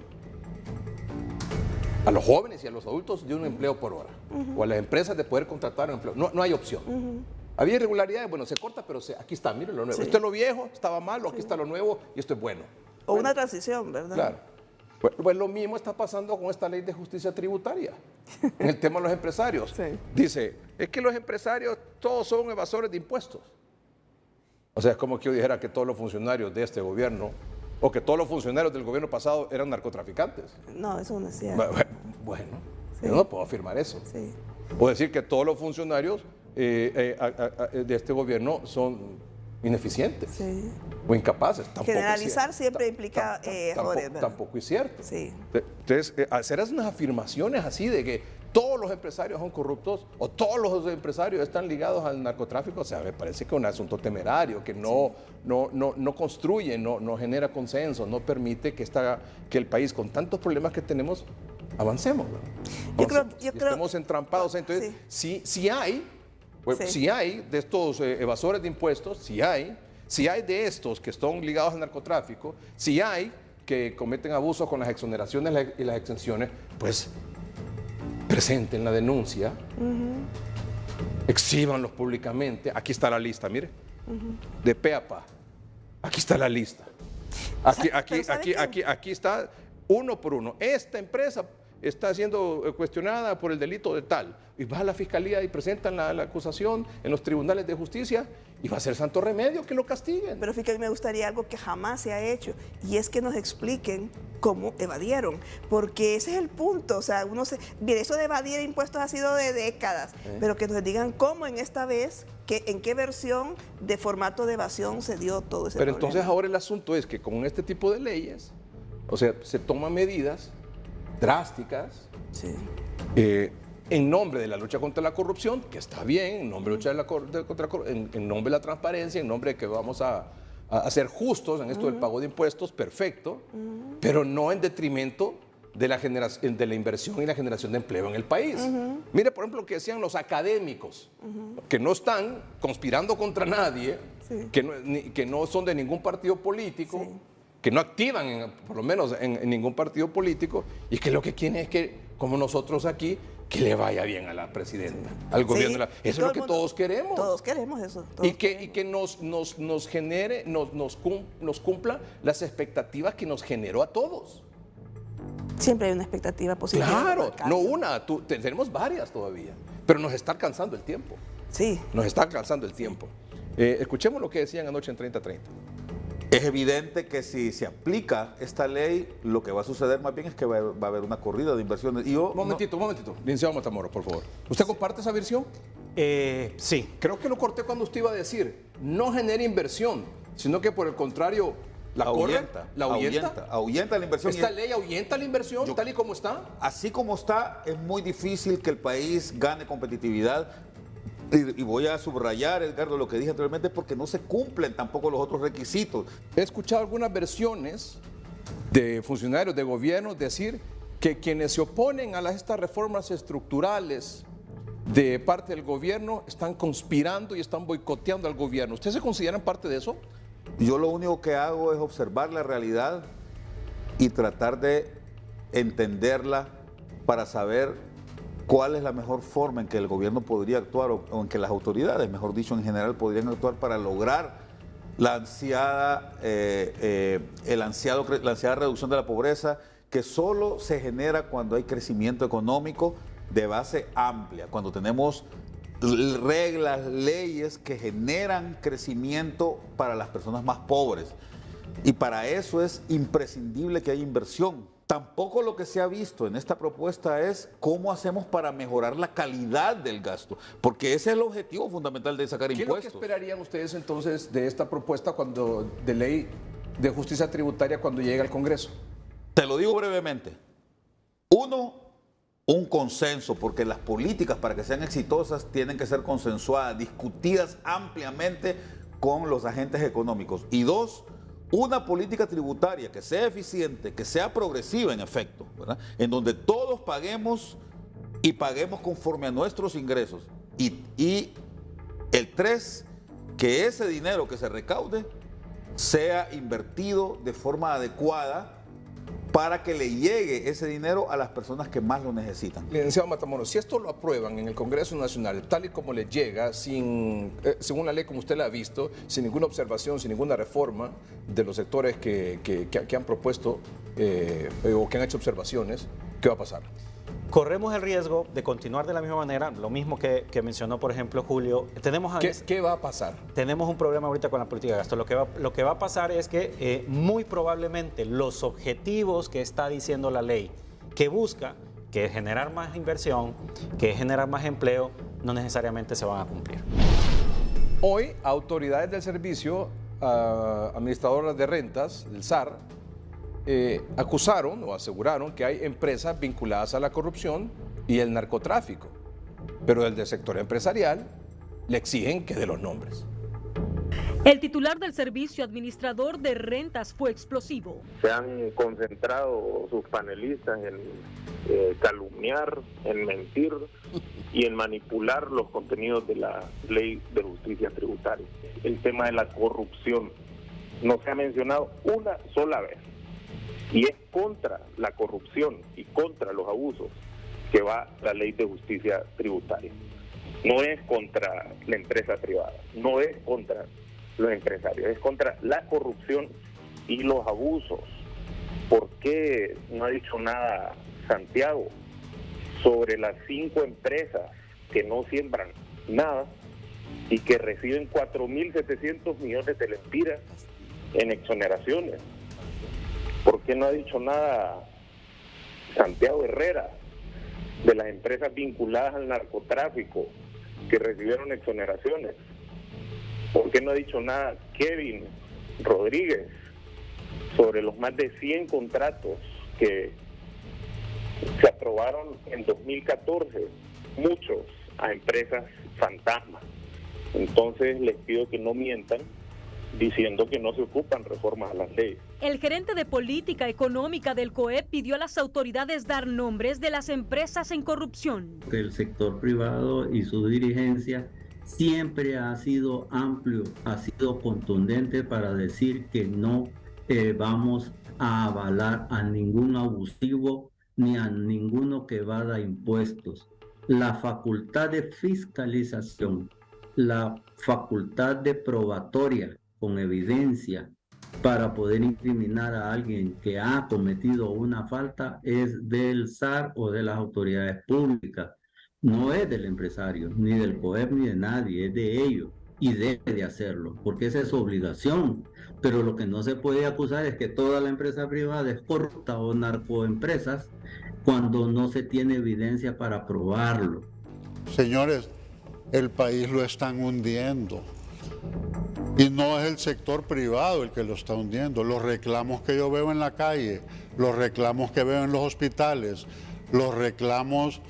a los jóvenes y a los adultos de un empleo por hora. O a las empresas de poder contratar un empleo. No hay opción. Había irregularidades, bueno, se corta, pero aquí está, miren lo nuevo. Sí. Esto es lo viejo, estaba malo, aquí está lo nuevo y esto es bueno. O una transición, ¿verdad? Claro. Pues lo mismo está pasando con esta ley de justicia tributaria, en el tema de los empresarios. Sí. Dice, es que los empresarios todos son evasores de impuestos. O sea, es como que yo dijera que todos los funcionarios de este gobierno, o que todos los funcionarios del gobierno pasado eran narcotraficantes. No, eso no es cierto. Bueno, sí. Yo no puedo afirmar eso. Sí. O decir que todos los funcionarios de este gobierno son ineficientes. Sí. O incapaces. Generalizar siempre implica errores. Tampoco es cierto. Sí. Entonces, hacer unas afirmaciones así de que todos los empresarios son corruptos o todos los empresarios están ligados al narcotráfico, o sea, me parece que es un asunto temerario, que no construye, no genera consenso, no permite que el país, con tantos problemas que tenemos, avancemos. Yo creo estamos entrampados. Entonces, sí hay de estos evasores de impuestos, sí hay de estos que están ligados al narcotráfico, sí hay que cometen abusos con las exoneraciones y las exenciones, pues presenten la denuncia, exhíbanlos públicamente. Aquí está la lista, mire, de pe a pa. Aquí está la lista. Aquí está uno por uno. Esta empresa está siendo cuestionada por el delito de tal. Y va a la fiscalía y presentan la acusación en los tribunales de justicia y va a ser santo remedio que lo castiguen. Pero fíjate, me gustaría algo que jamás se ha hecho, y es que nos expliquen cómo evadieron, porque ese es el punto. O sea, mire, eso de evadir impuestos ha sido de décadas, pero que nos digan cómo en esta vez, en qué versión de formato de evasión se dio todo ese problema. Entonces ahora el asunto es que con este tipo de leyes, o sea, se toman medidas drásticas, en nombre de la lucha contra la corrupción, que está bien, en nombre de la lucha en nombre de la transparencia, en nombre de que vamos a ser justos en esto del pago de impuestos, perfecto, pero no en detrimento de la inversión y la generación de empleo en el país. Mire, por ejemplo, lo que decían los académicos, que no están conspirando contra nadie, que no son de ningún partido político, que no activan, por lo menos, en ningún partido político, y que lo que quieren es que, como nosotros aquí, que le vaya bien a la presidenta, al gobierno. Eso es lo que todos queremos. Todos queremos eso. Y que nos genere, nos cumpla las expectativas que nos generó a todos. Siempre hay una expectativa positiva. Claro, no una, tenemos varias todavía, pero nos está alcanzando el tiempo. Sí. Nos está alcanzando el tiempo. Escuchemos lo que decían anoche en 30-30. Es evidente que si se aplica esta ley, lo que va a suceder más bien es que va a haber una corrida de inversiones. Un momentito. Licenciado Matamoros, por favor. ¿Usted comparte esa versión? Sí. Creo que lo corté cuando usted iba a decir, no genera inversión, sino que por el contrario, la ahuyenta la inversión. ¿Esta ley ahuyenta la inversión tal y como está? Así como está, es muy difícil que el país gane competitividad. Y voy a subrayar, Edgardo, lo que dije anteriormente, porque no se cumplen tampoco los otros requisitos. He escuchado algunas versiones de funcionarios de gobierno decir que quienes se oponen a estas reformas estructurales de parte del gobierno están conspirando y están boicoteando al gobierno. ¿Ustedes se consideran parte de eso? Yo lo único que hago es observar la realidad y tratar de entenderla para saber cuál es la mejor forma en que el gobierno podría actuar o en que las autoridades, mejor dicho, en general, podrían actuar para lograr la ansiada reducción de la pobreza, que solo se genera cuando hay crecimiento económico de base amplia, cuando tenemos reglas, leyes que generan crecimiento para las personas más pobres. Y para eso es imprescindible que haya inversión. Tampoco lo que se ha visto en esta propuesta es cómo hacemos para mejorar la calidad del gasto, porque ese es el objetivo fundamental de sacar impuestos. ¿Qué es lo que esperarían ustedes entonces de esta propuesta de ley de justicia tributaria cuando llegue al Congreso? Te lo digo brevemente. Uno, un consenso, porque las políticas para que sean exitosas tienen que ser consensuadas, discutidas ampliamente con los agentes económicos. Y dos, una política tributaria que sea eficiente, que sea progresiva en efecto, ¿verdad? En donde todos paguemos y paguemos conforme a nuestros ingresos. Y el 3, que ese dinero que se recaude sea invertido de forma adecuada para que le llegue ese dinero a las personas que más lo necesitan. Licenciado Matamoros, si esto lo aprueban en el Congreso Nacional, tal y como le llega, según la ley como usted la ha visto, sin ninguna observación, sin ninguna reforma de los sectores que han propuesto o que han hecho observaciones, ¿qué va a pasar? Corremos el riesgo de continuar de la misma manera, lo mismo que mencionó, por ejemplo, Julio. ¿Qué va a pasar? Tenemos un problema ahorita con la política de gasto. Lo que va a pasar es que muy probablemente los objetivos que está diciendo la ley, que busca, que es generar más inversión, que es generar más empleo, no necesariamente se van a cumplir. Hoy, autoridades del servicio, administradoras de rentas, del SAR, acusaron o aseguraron que hay empresas vinculadas a la corrupción y el narcotráfico, pero del sector empresarial le exigen que dé los nombres. El titular del Servicio Administrador de Rentas fue explosivo. Se han concentrado sus panelistas en calumniar, en mentir y en manipular los contenidos de la Ley de Justicia Tributaria. El tema de la corrupción no se ha mencionado una sola vez. Y es contra la corrupción y contra los abusos que va la Ley de Justicia Tributaria. No es contra la empresa privada, no es contra los empresarios, es contra la corrupción y los abusos. ¿Por qué no ha dicho nada Santiago sobre las 5 empresas que no siembran nada y que reciben 4.700 millones de lempiras en exoneraciones? ¿Por qué no ha dicho nada Santiago Herrera de las empresas vinculadas al narcotráfico que recibieron exoneraciones? ¿Por qué no ha dicho nada Kevin Rodríguez sobre los más de 100 contratos que se aprobaron en 2014? Muchos a empresas fantasmas. Entonces les pido que no mientan diciendo que no se ocupan reformas a las leyes. El gerente de política económica del COEP pidió a las autoridades dar nombres de las empresas en corrupción. El sector privado y su dirigencia siempre ha sido amplio, ha sido contundente para decir que no vamos a avalar a ningún abusivo ni a ninguno que evada impuestos. La facultad de fiscalización, la facultad de probatoria con evidencia para poder incriminar a alguien que ha cometido una falta es del SAR o de las autoridades públicas. No es del empresario, ni del COEP, ni de nadie, es de ellos. Y debe de hacerlo, porque esa es su obligación. Pero lo que no se puede acusar es que toda la empresa privada es corrupta o narcoempresas cuando no se tiene evidencia para probarlo. Señores, el país lo están hundiendo. Y no es el sector privado el que lo está hundiendo. Los reclamos que yo veo en la calle, los reclamos que veo en los hospitales, los reclamos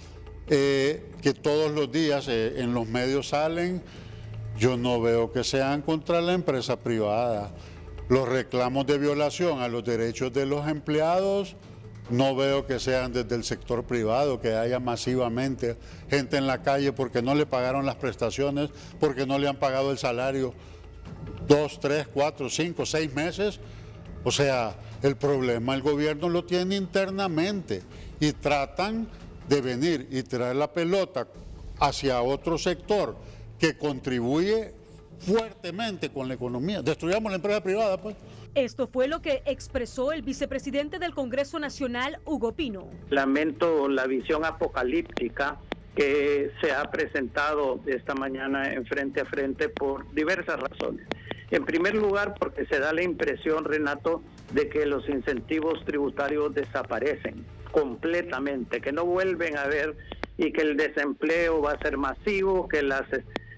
que todos los días en los medios salen, yo no veo que sean contra la empresa privada. Los reclamos de violación a los derechos de los empleados, no veo que sean desde el sector privado, que haya masivamente gente en la calle porque no le pagaron las prestaciones, porque no le han pagado el salario 2, 3, 4, 5, 6 meses. O sea, el problema el gobierno lo tiene internamente y tratan de venir y traer la pelota hacia otro sector que contribuye fuertemente con la economía. Destruyamos la empresa privada, pues. Esto fue lo que expresó el vicepresidente del Congreso Nacional, Hugo Pino. Lamento la visión apocalíptica que se ha presentado esta mañana en Frente a Frente por diversas razones. En primer lugar, porque se da la impresión, Renato, de que los incentivos tributarios desaparecen completamente, que no vuelven a haber y que el desempleo va a ser masivo, que las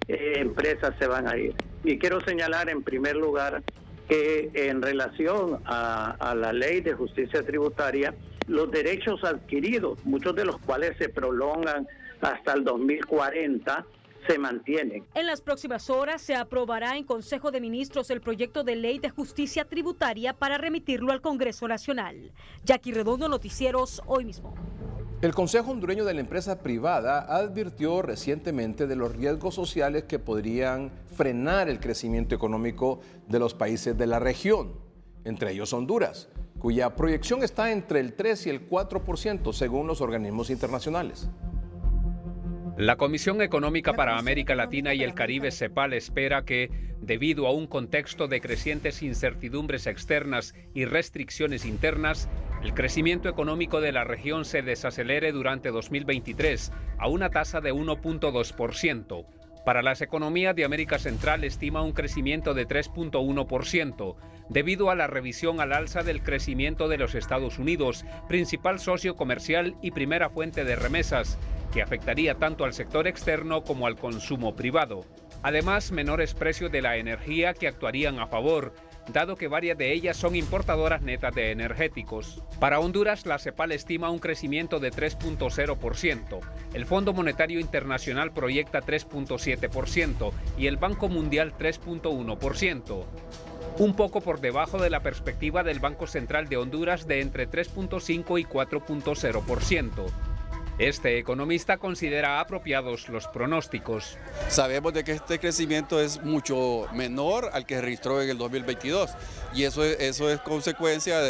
empresas se van a ir. Y quiero señalar en primer lugar que en relación a la Ley de Justicia Tributaria, los derechos adquiridos, muchos de los cuales se prolongan hasta el 2040, se mantienen. En las próximas horas se aprobará en Consejo de Ministros el proyecto de ley de justicia tributaria para remitirlo al Congreso Nacional. Jackie Redondo, Noticieros, hoy mismo. El Consejo Hondureño de la Empresa Privada advirtió recientemente de los riesgos sociales que podrían frenar el crecimiento económico de los países de la región, entre ellos Honduras, cuya proyección está entre el 3 y el 4% según los organismos internacionales. La Comisión Económica para América Latina y el Caribe, CEPAL, espera que, debido a un contexto de crecientes incertidumbres externas y restricciones internas, el crecimiento económico de la región se desacelere durante 2023 a una tasa de 1.2%. Para las economías de América Central estima un crecimiento de 3.1%, debido a la revisión al alza del crecimiento de los Estados Unidos, principal socio comercial y primera fuente de remesas, que afectaría tanto al sector externo como al consumo privado. Además, menores precios de la energía que actuarían a favor, dado que varias de ellas son importadoras netas de energéticos. Para Honduras, la CEPAL estima un crecimiento de 3.0%, el Fondo Monetario Internacional proyecta 3.7% y el Banco Mundial 3.1%. Un poco por debajo de la perspectiva del Banco Central de Honduras de entre 3.5 y 4.0%. Este economista considera apropiados los pronósticos. Sabemos de que este crecimiento es mucho menor al que se registró en el 2022 y eso es consecuencia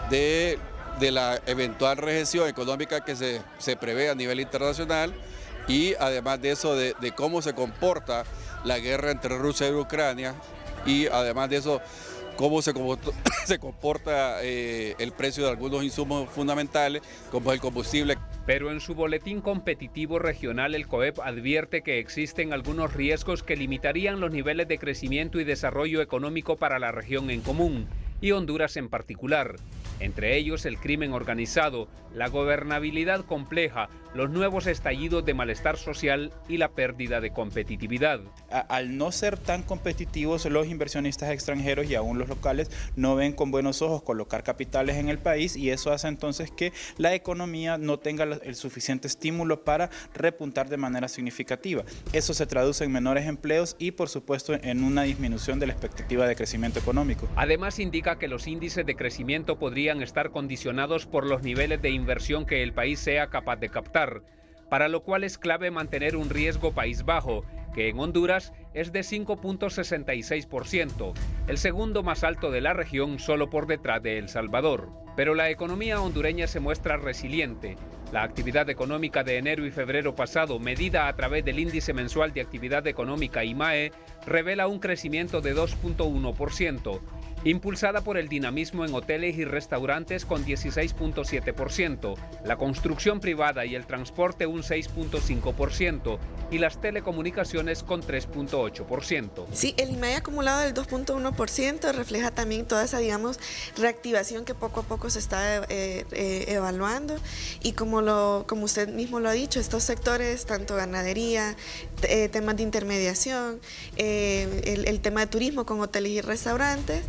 de la eventual recesión económica que se prevé a nivel internacional y además de eso de cómo se comporta la guerra entre Rusia y Ucrania y además de eso cómo se comporta el precio de algunos insumos fundamentales como el combustible. Pero en su boletín competitivo regional, el COEP advierte que existen algunos riesgos que limitarían los niveles de crecimiento y desarrollo económico para la región en común, y Honduras en particular. Entre ellos el crimen organizado, la gobernabilidad compleja, los nuevos estallidos de malestar social y la pérdida de competitividad. Al no ser tan competitivos, los inversionistas extranjeros y aún los locales no ven con buenos ojos colocar capitales en el país y eso hace entonces que la economía no tenga el suficiente estímulo para repuntar de manera significativa. Eso se traduce en menores empleos y por supuesto en una disminución de la expectativa de crecimiento económico. Además indica que los índices de crecimiento podrían estar condicionados por los niveles de inversión que el país sea capaz de captar, para lo cual es clave mantener un riesgo país bajo, que en Honduras es de 5.66%, el segundo más alto de la región solo por detrás de El Salvador. Pero la economía hondureña se muestra resiliente. La actividad económica de enero y febrero pasado, medida a través del Índice Mensual de Actividad Económica IMAE, revela un crecimiento de 2.1%, impulsada por el dinamismo en hoteles y restaurantes con 16.7%, la construcción privada y el transporte un 6.5% y las telecomunicaciones con 3.8%. Sí, el IMAE acumulado del 2.1% refleja también toda esa, reactivación que poco a poco se está evaluando y como usted mismo lo ha dicho, estos sectores, tanto ganadería, temas de intermediación, el tema de turismo con hoteles y restaurantes,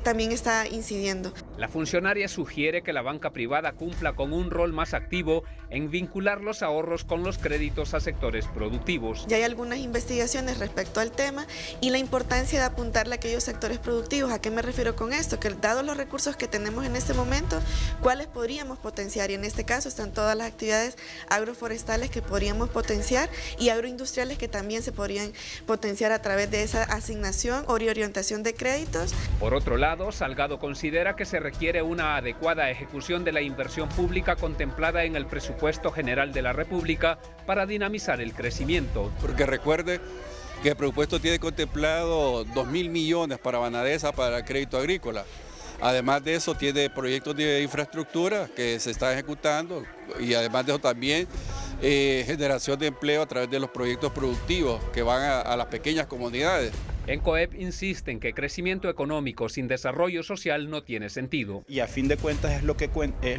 también está incidiendo. La funcionaria sugiere que la banca privada cumpla con un rol más activo en vincular los ahorros con los créditos a sectores productivos. Ya hay algunas investigaciones respecto al tema y la importancia de apuntarle a aquellos sectores productivos. ¿A qué me refiero con esto? Que dados los recursos que tenemos en este momento, ¿cuáles podríamos potenciar? Y en este caso están todas las actividades agroforestales que podríamos potenciar y agroindustriales que también se podrían potenciar a través de esa asignación o reorientación de créditos. Por otro lado, Salgado considera que se requiere una adecuada ejecución de la inversión pública contemplada en el presupuesto general de la República para dinamizar el crecimiento. Porque recuerde que el presupuesto tiene contemplado 2.000 millones para Banadesa, para el crédito agrícola. Además de eso tiene proyectos de infraestructura que se están ejecutando y además de eso también generación de empleo a través de los proyectos productivos que van a las pequeñas comunidades. En COEP insisten que crecimiento económico sin desarrollo social no tiene sentido. Y a fin de cuentas es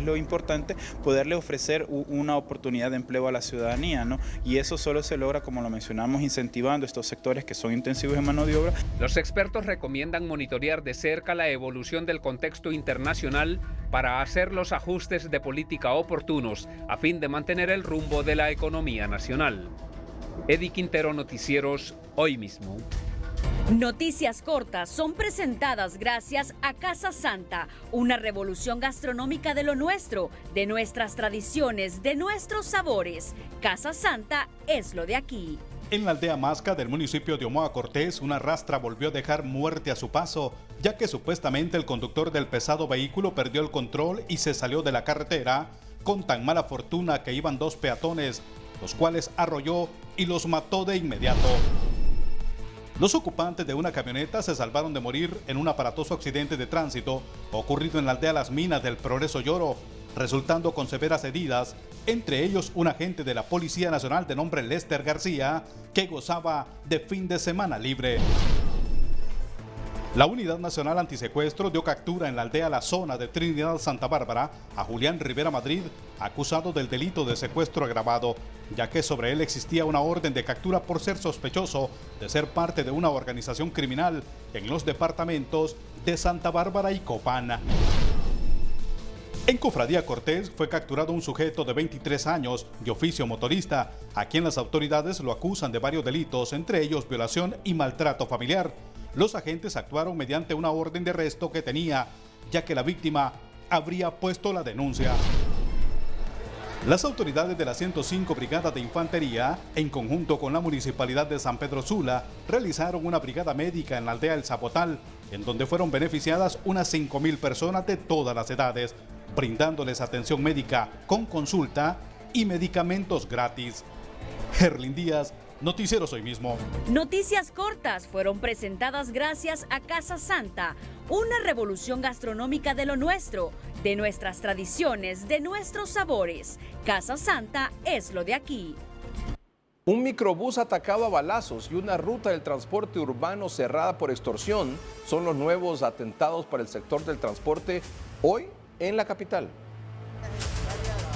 lo importante, poderle ofrecer una oportunidad de empleo a la ciudadanía, ¿no? Y eso solo se logra, como lo mencionamos, incentivando estos sectores que son intensivos en mano de obra. Los expertos recomiendan monitorear de cerca la evolución del contexto internacional para hacer los ajustes de política oportunos a fin de mantener el rumbo de la economía nacional. Eddie Quintero, Noticieros, Hoy Mismo. Noticias cortas son presentadas gracias a Casa Santa, una revolución gastronómica de lo nuestro, de nuestras tradiciones, de nuestros sabores. Casa Santa es lo de aquí. En la aldea Masca del municipio de Omoa Cortés, una rastra volvió a dejar muerte a su paso, ya que supuestamente el conductor del pesado vehículo perdió el control y se salió de la carretera con tan mala fortuna que iban dos peatones, los cuales arrolló y los mató de inmediato. Los ocupantes de una camioneta se salvaron de morir en un aparatoso accidente de tránsito ocurrido en la aldea Las Minas del Progreso Lloro, resultando con severas heridas, entre ellos un agente de la Policía Nacional de nombre Lester García, que gozaba de fin de semana libre. La Unidad Nacional Antisecuestro dio captura en la aldea La Zona de Trinidad Santa Bárbara a Julián Rivera Madrid, acusado del delito de secuestro agravado, ya que sobre él existía una orden de captura por ser sospechoso de ser parte de una organización criminal en los departamentos de Santa Bárbara y Copán. En Cofradía Cortés fue capturado un sujeto de 23 años de oficio motorista, a quien las autoridades lo acusan de varios delitos, entre ellos violación y maltrato familiar. Los agentes actuaron mediante una orden de arresto que tenía, ya que la víctima habría puesto la denuncia. Las autoridades de la 105 Brigada de Infantería, en conjunto con la Municipalidad de San Pedro Sula, realizaron una brigada médica en la aldea El Zapotal, en donde fueron beneficiadas unas 5.000 personas de todas las edades, brindándoles atención médica con consulta y medicamentos gratis. Herlin Díaz, Noticieros Hoy Mismo. Noticias cortas fueron presentadas gracias a Casa Santa, una revolución gastronómica de lo nuestro, de nuestras tradiciones, de nuestros sabores. Casa Santa es lo de aquí. Un microbús atacado a balazos y una ruta del transporte urbano cerrada por extorsión son los nuevos atentados para el sector del transporte hoy en la capital.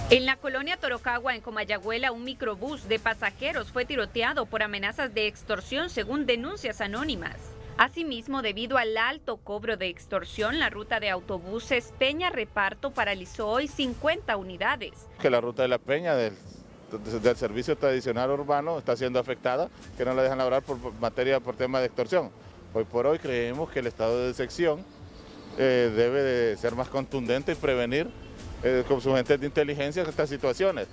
En la colonia Torocagua, en Comayagüela, un microbús de pasajeros fue tiroteado por amenazas de extorsión, según denuncias anónimas. Asimismo, debido al alto cobro de extorsión, la ruta de autobuses Peña Reparto paralizó hoy 50 unidades. Que la ruta de la Peña del servicio tradicional urbano está siendo afectada, que no la dejan laborar por tema de extorsión. Hoy por hoy creemos que el estado de sección debe de ser más contundente y prevenir con sus agentes de inteligencia estas situaciones.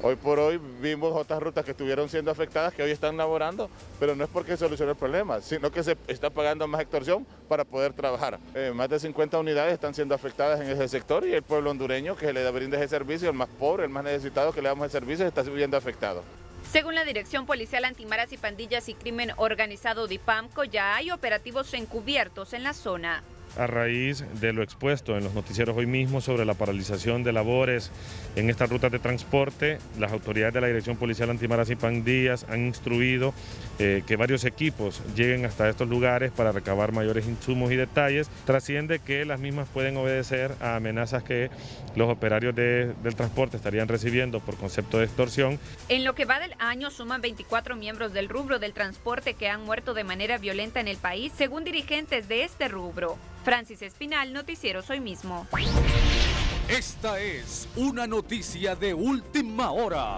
Hoy por hoy vimos otras rutas que estuvieron siendo afectadas que hoy están laborando, pero no es porque solucione el problema, sino que se está pagando más extorsión para poder trabajar. Más de 50 unidades están siendo afectadas en ese sector y el pueblo hondureño que le brinda ese servicio, el más pobre, el más necesitado que le damos el servicio, está viendo afectado. Según la Dirección Policial Antimaras y Pandillas y Crimen Organizado DIPAMCO, ya hay operativos encubiertos en la zona. A raíz de lo expuesto en los noticieros hoy mismo sobre la paralización de labores en estas rutas de transporte, las autoridades de la Dirección Policial Antimaras y Pandillas han instruido que varios equipos lleguen hasta estos lugares para recabar mayores insumos y detalles. Trasciende que las mismas pueden obedecer a amenazas que los operarios del transporte estarían recibiendo por concepto de extorsión. En lo que va del año, suman 24 miembros del rubro del transporte que han muerto de manera violenta en el país, según dirigentes de este rubro. Francis Espinal, Noticieros Hoy Mismo. Esta es una noticia de última hora.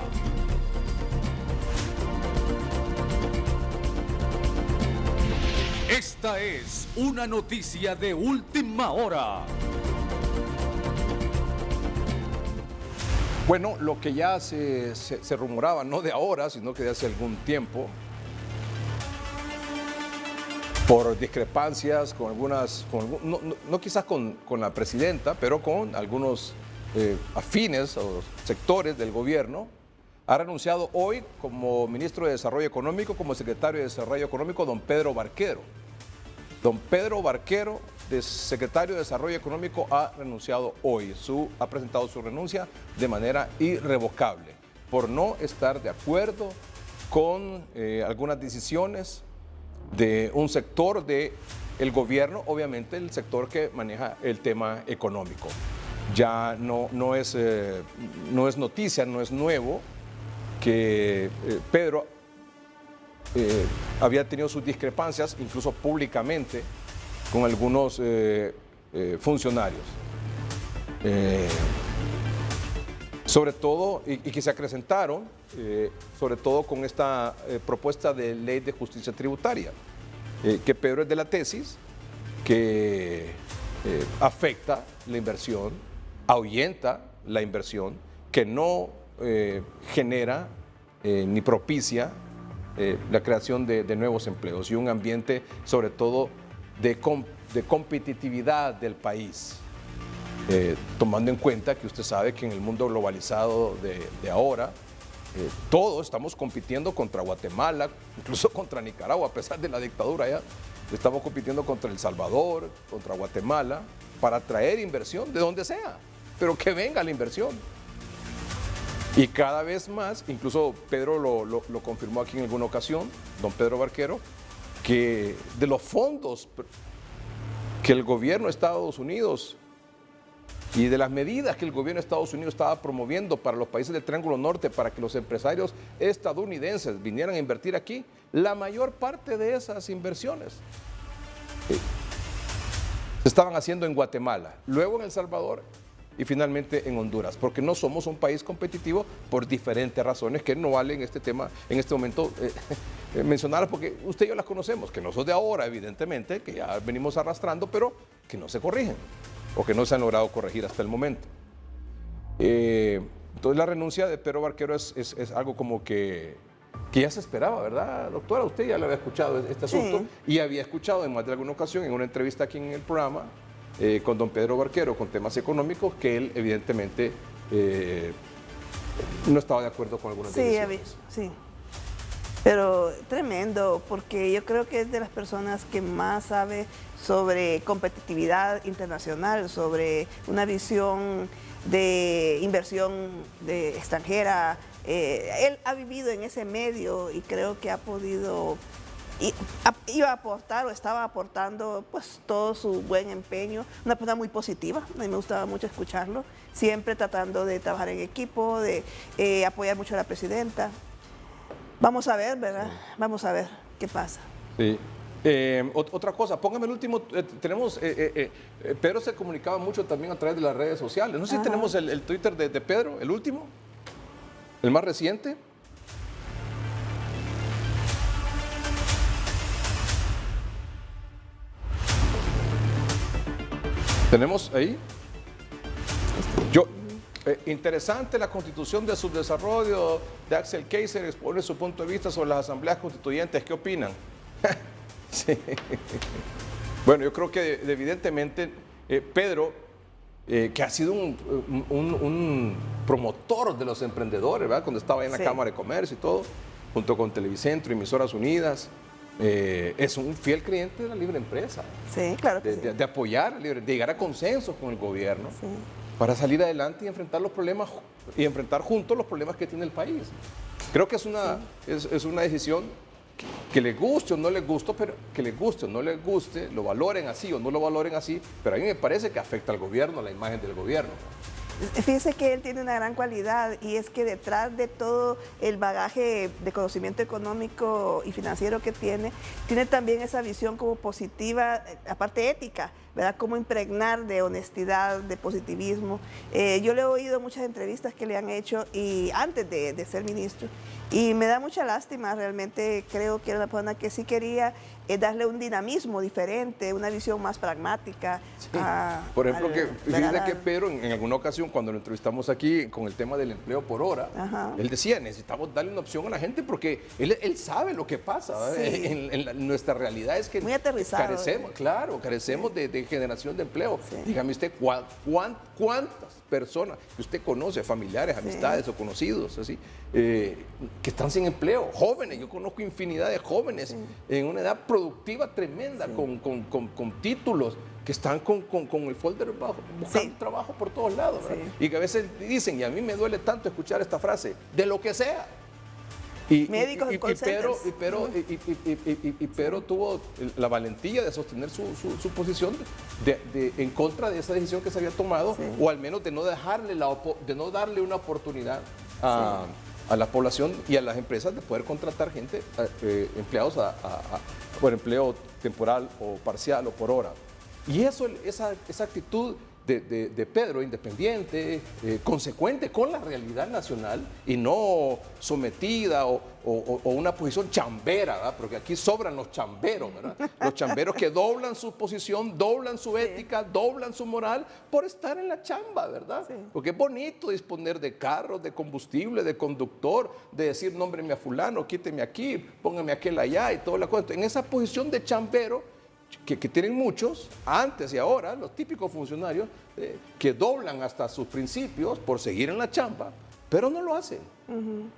Esta es una noticia de última hora. Bueno, lo que ya se rumoraba, no de ahora, sino que de hace algún tiempo, por discrepancias con algunas, no quizás con la presidenta, pero con algunos afines o sectores del gobierno, ha renunciado hoy como ministro de Desarrollo Económico, como secretario de Desarrollo Económico, don Pedro Barquero. Don Pedro Barquero, de secretario de Desarrollo Económico, ha renunciado hoy. Ha presentado su renuncia de manera irrevocable por no estar de acuerdo con algunas decisiones de un sector del gobierno, obviamente el sector que maneja el tema económico. Ya no es noticia, no es nuevo que Pedro había tenido sus discrepancias, incluso públicamente, con algunos funcionarios. Sobre todo, y que se acrecentaron, sobre todo con esta propuesta de ley de justicia tributaria, que Pedro es de la tesis que afecta la inversión, ahuyenta la inversión, que no genera ni propicia la creación de nuevos empleos y un ambiente sobre todo de competitividad del país. Tomando en cuenta que usted sabe que en el mundo globalizado de ahora, todos estamos compitiendo contra Guatemala, incluso contra Nicaragua, a pesar de la dictadura ya. Estamos compitiendo contra El Salvador, contra Guatemala, para traer inversión de donde sea, pero que venga la inversión. Y cada vez más, incluso Pedro lo confirmó aquí en alguna ocasión, don Pedro Barquero, que de los fondos que el gobierno de Estados Unidos y de las medidas que el gobierno de Estados Unidos estaba promoviendo para los países del Triángulo Norte, para que los empresarios estadounidenses vinieran a invertir aquí, la mayor parte de esas inversiones se estaban haciendo en Guatemala, luego en El Salvador y finalmente en Honduras, porque no somos un país competitivo por diferentes razones que no vale en este tema, en este momento mencionarlas, porque usted y yo las conocemos, que no son de ahora, evidentemente, que ya venimos arrastrando, pero que no se corrigen o que no se han logrado corregir hasta el momento. Entonces la renuncia de Pedro Barquero es algo como que ya se esperaba, ¿verdad, doctora? Usted ya lo había escuchado este asunto, sí, y había escuchado en más de alguna ocasión en una entrevista aquí en el programa con don Pedro Barquero con temas económicos que él evidentemente no estaba de acuerdo con algunas decisiones. Sí, pero tremendo, porque yo creo que es de las personas que más sabe sobre competitividad internacional, sobre una visión de inversión extranjera. Él ha vivido en ese medio y creo que ha podido, iba a aportar o estaba aportando pues todo su buen empeño. Una persona muy positiva, a mí me gustaba mucho escucharlo, siempre tratando de trabajar en equipo, de apoyar mucho a la presidenta. Vamos a ver, ¿verdad? Vamos a ver qué pasa. Sí. Otra cosa, póngame el último, tenemos, Pedro se comunicaba mucho también a través de las redes sociales. No sé si tenemos el Twitter de Pedro, el último, el más reciente. ¿Tenemos ahí? Interesante la constitución de subdesarrollo de Axel Kaiser, expone su punto de vista sobre las asambleas constituyentes. ¿Qué opinan? Sí. Bueno, yo creo que evidentemente Pedro, que ha sido un promotor de los emprendedores, ¿verdad? Cuando estaba en la Cámara de Comercio y todo, junto con Televicentro, Emisoras Unidas, es un fiel creyente de la libre empresa. Sí, claro que de apoyar, de llegar a consensos con el gobierno para salir adelante y enfrentar los problemas y enfrentar juntos los problemas que tiene el país. Creo que es una decisión que les guste o no les guste, pero que les guste o no les guste, lo valoren así o no lo valoren así, pero a mí me parece que afecta al gobierno, a la imagen del gobierno. Fíjese que él tiene una gran cualidad y es que detrás de todo el bagaje de conocimiento económico y financiero que tiene también esa visión como positiva, aparte ética, ¿verdad? Cómo impregnar de honestidad, de positivismo. Yo le he oído muchas entrevistas que le han hecho y antes de ser ministro y me da mucha lástima, realmente creo que era una persona que sí quería darle un dinamismo diferente, una visión más pragmática. Sí. Por ejemplo, fíjate que Pedro en alguna ocasión cuando lo entrevistamos aquí con el tema del empleo por hora, él decía, necesitamos darle una opción a la gente porque él sabe lo que pasa. En nuestra realidad es que muy aterrizado, carecemos de generación de empleo. Dígame usted, ¿cuántas personas que usted conoce, familiares, amistades o conocidos, así, que están sin empleo? Jóvenes, yo conozco infinidad de jóvenes en una edad productiva tremenda, con títulos, que están con el folder bajo, buscando trabajo por todos lados. Y que a veces dicen, y a mí me duele tanto escuchar esta frase, de lo que sea. médicos en call centers. Pedro tuvo la valentía de sostener su posición en contra de esa decisión que se había tomado, o al menos de no darle una oportunidad a la población y a las empresas de poder contratar gente, empleados por empleo temporal o parcial o por hora. Y esa actitud de Pedro, independiente, consecuente con la realidad nacional y no sometida o una posición chambera, ¿verdad? Porque aquí sobran los chamberos, ¿verdad? Los chamberos que doblan su posición, doblan su ética, doblan su moral por estar en la chamba, ¿verdad? Sí. Porque es bonito disponer de carros, de combustible, de conductor, de decir nómbreme a fulano, quíteme aquí, póngame aquel allá y toda la cosa. En esa posición de chambero, que tienen muchos, antes y ahora, los típicos funcionarios que doblan hasta sus principios por seguir en la chamba, pero no lo hacen.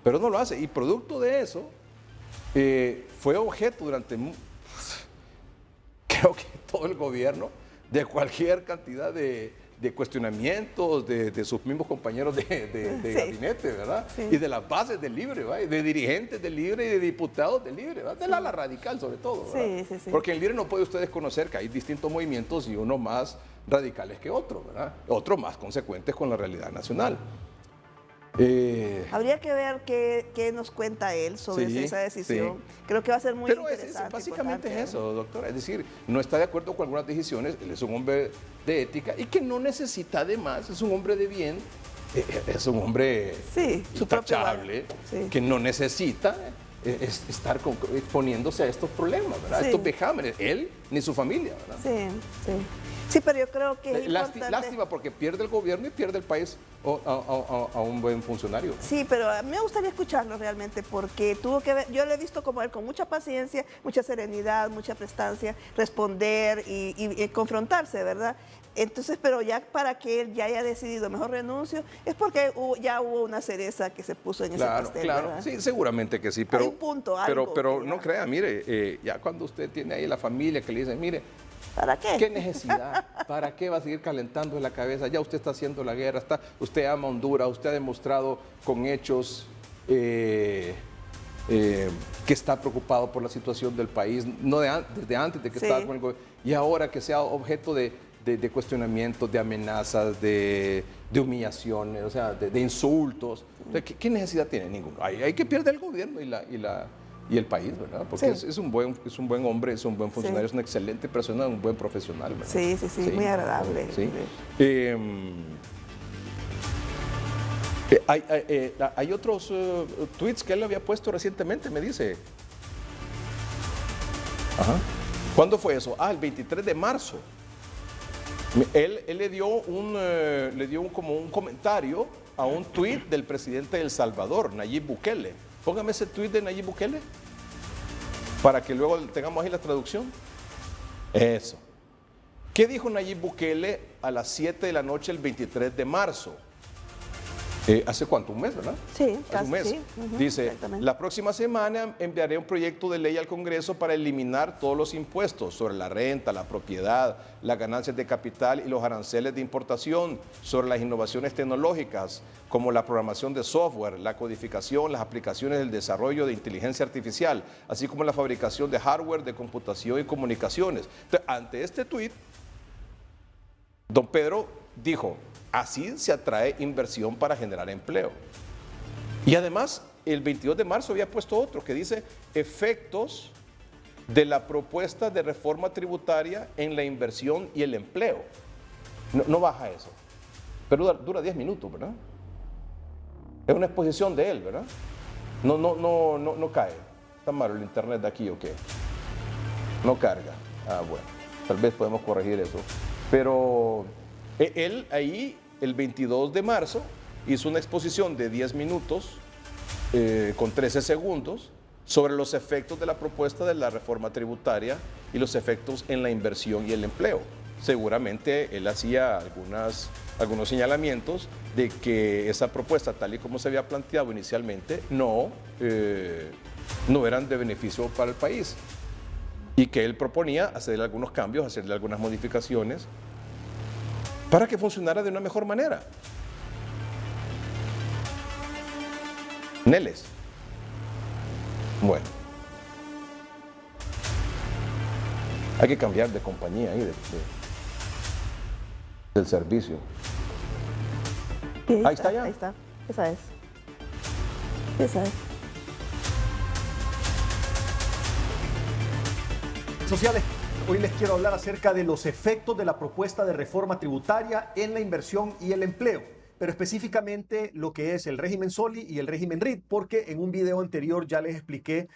Pero no lo hacen. Y producto de eso, fue objeto durante, creo que todo el gobierno, de cualquier cantidad de cuestionamientos de sus mismos compañeros de gabinete, ¿verdad? Sí. Y de las bases del Libre, ¿verdad? Y de dirigentes del Libre y de diputados del Libre, ¿verdad? Del ala radical sobre todo, ¿verdad? Sí. Porque en Libre no puede usted desconocer que hay distintos movimientos y unos más radicales que otros, ¿verdad? Otros más consecuentes con la realidad nacional. Habría que ver qué nos cuenta él sobre esa decisión. Creo que va a ser muy interesante. Básicamente es eso, doctora. Es decir, no está de acuerdo con algunas decisiones. Él es un hombre de ética y que no necesita de más. Es un hombre de bien. Es un hombre intachable, que no necesita estar exponiéndose a estos problemas, ¿verdad? Estos vejámenes. Él ni su familia, ¿verdad? Sí, pero yo creo que es importante. Lástima porque pierde el gobierno y pierde el país a un buen funcionario. Sí, pero a mí me gustaría escucharlo realmente porque tuvo que ver, yo lo he visto como él con mucha paciencia, mucha serenidad, mucha prestancia, responder y confrontarse, ¿verdad? Entonces, pero ya para que él ya haya decidido mejor renuncio, es porque ya hubo una cereza que se puso en ese pastel, Claro, ¿verdad? Sí, seguramente que sí, pero, hay un punto, pero no crea, mire, ya cuando usted tiene ahí la familia que le dice, mire, ¿para qué? ¿Qué necesidad? ¿Para qué va a seguir calentando en la cabeza? Ya usted está haciendo la guerra, usted ama Honduras, usted ha demostrado con hechos que está preocupado por la situación del país, no desde antes de que estaba con el gobierno, y ahora que sea objeto de cuestionamientos, de amenazas, de humillaciones, o sea, de insultos. O sea, ¿qué necesidad tiene? Ninguno. Hay que perder el gobierno y el país, ¿verdad? Porque es un buen hombre, es un buen funcionario, es una excelente persona, un buen profesional, ¿verdad? Sí, muy agradable. Sí. Hay otros tweets que él había puesto recientemente, me dice. Ajá. ¿Cuándo fue eso? El 23 de marzo. Él le dio como un comentario a un tweet del presidente de El Salvador, Nayib Bukele. Póngame ese tweet de Nayib Bukele para que luego tengamos ahí la traducción. Eso. ¿Qué dijo Nayib Bukele a las 7 de la noche el 23 de marzo? ¿Hace cuánto? ¿Un mes, verdad? Sí, hace un mes. Dice, la próxima semana enviaré un proyecto de ley al Congreso para eliminar todos los impuestos sobre la renta, la propiedad, las ganancias de capital y los aranceles de importación, sobre las innovaciones tecnológicas, como la programación de software, la codificación, las aplicaciones del desarrollo de inteligencia artificial, así como la fabricación de hardware de computación y comunicaciones. Entonces, ante este tuit, don Pedro dijo, así se atrae inversión para generar empleo. Y además, el 22 de marzo había puesto otro que dice efectos de la propuesta de reforma tributaria en la inversión y el empleo. No baja eso, pero dura 10 minutos, ¿verdad? Es una exposición de él, ¿verdad? No cae. ¿Está malo el internet de aquí o qué? No carga. Bueno, tal vez podemos corregir eso. Pero él ahí, el 22 de marzo, hizo una exposición de 10 minutos con 13 segundos sobre los efectos de la propuesta de la reforma tributaria y los efectos en la inversión y el empleo. Seguramente él hacía algunos señalamientos de que esa propuesta, tal y como se había planteado inicialmente, no eran de beneficio para el país y que él proponía hacerle algunos cambios, hacerle algunas modificaciones para que funcionara de una mejor manera. Bueno. Hay que cambiar de compañía ahí, del servicio. Sí, ahí está ya. Ahí está. Esa es. Esa es. Sociales, hoy les quiero hablar acerca de los efectos de la propuesta de reforma tributaria en la inversión y el empleo, pero específicamente lo que es el régimen Soli y el régimen RIT, porque en un video anterior ya les expliqué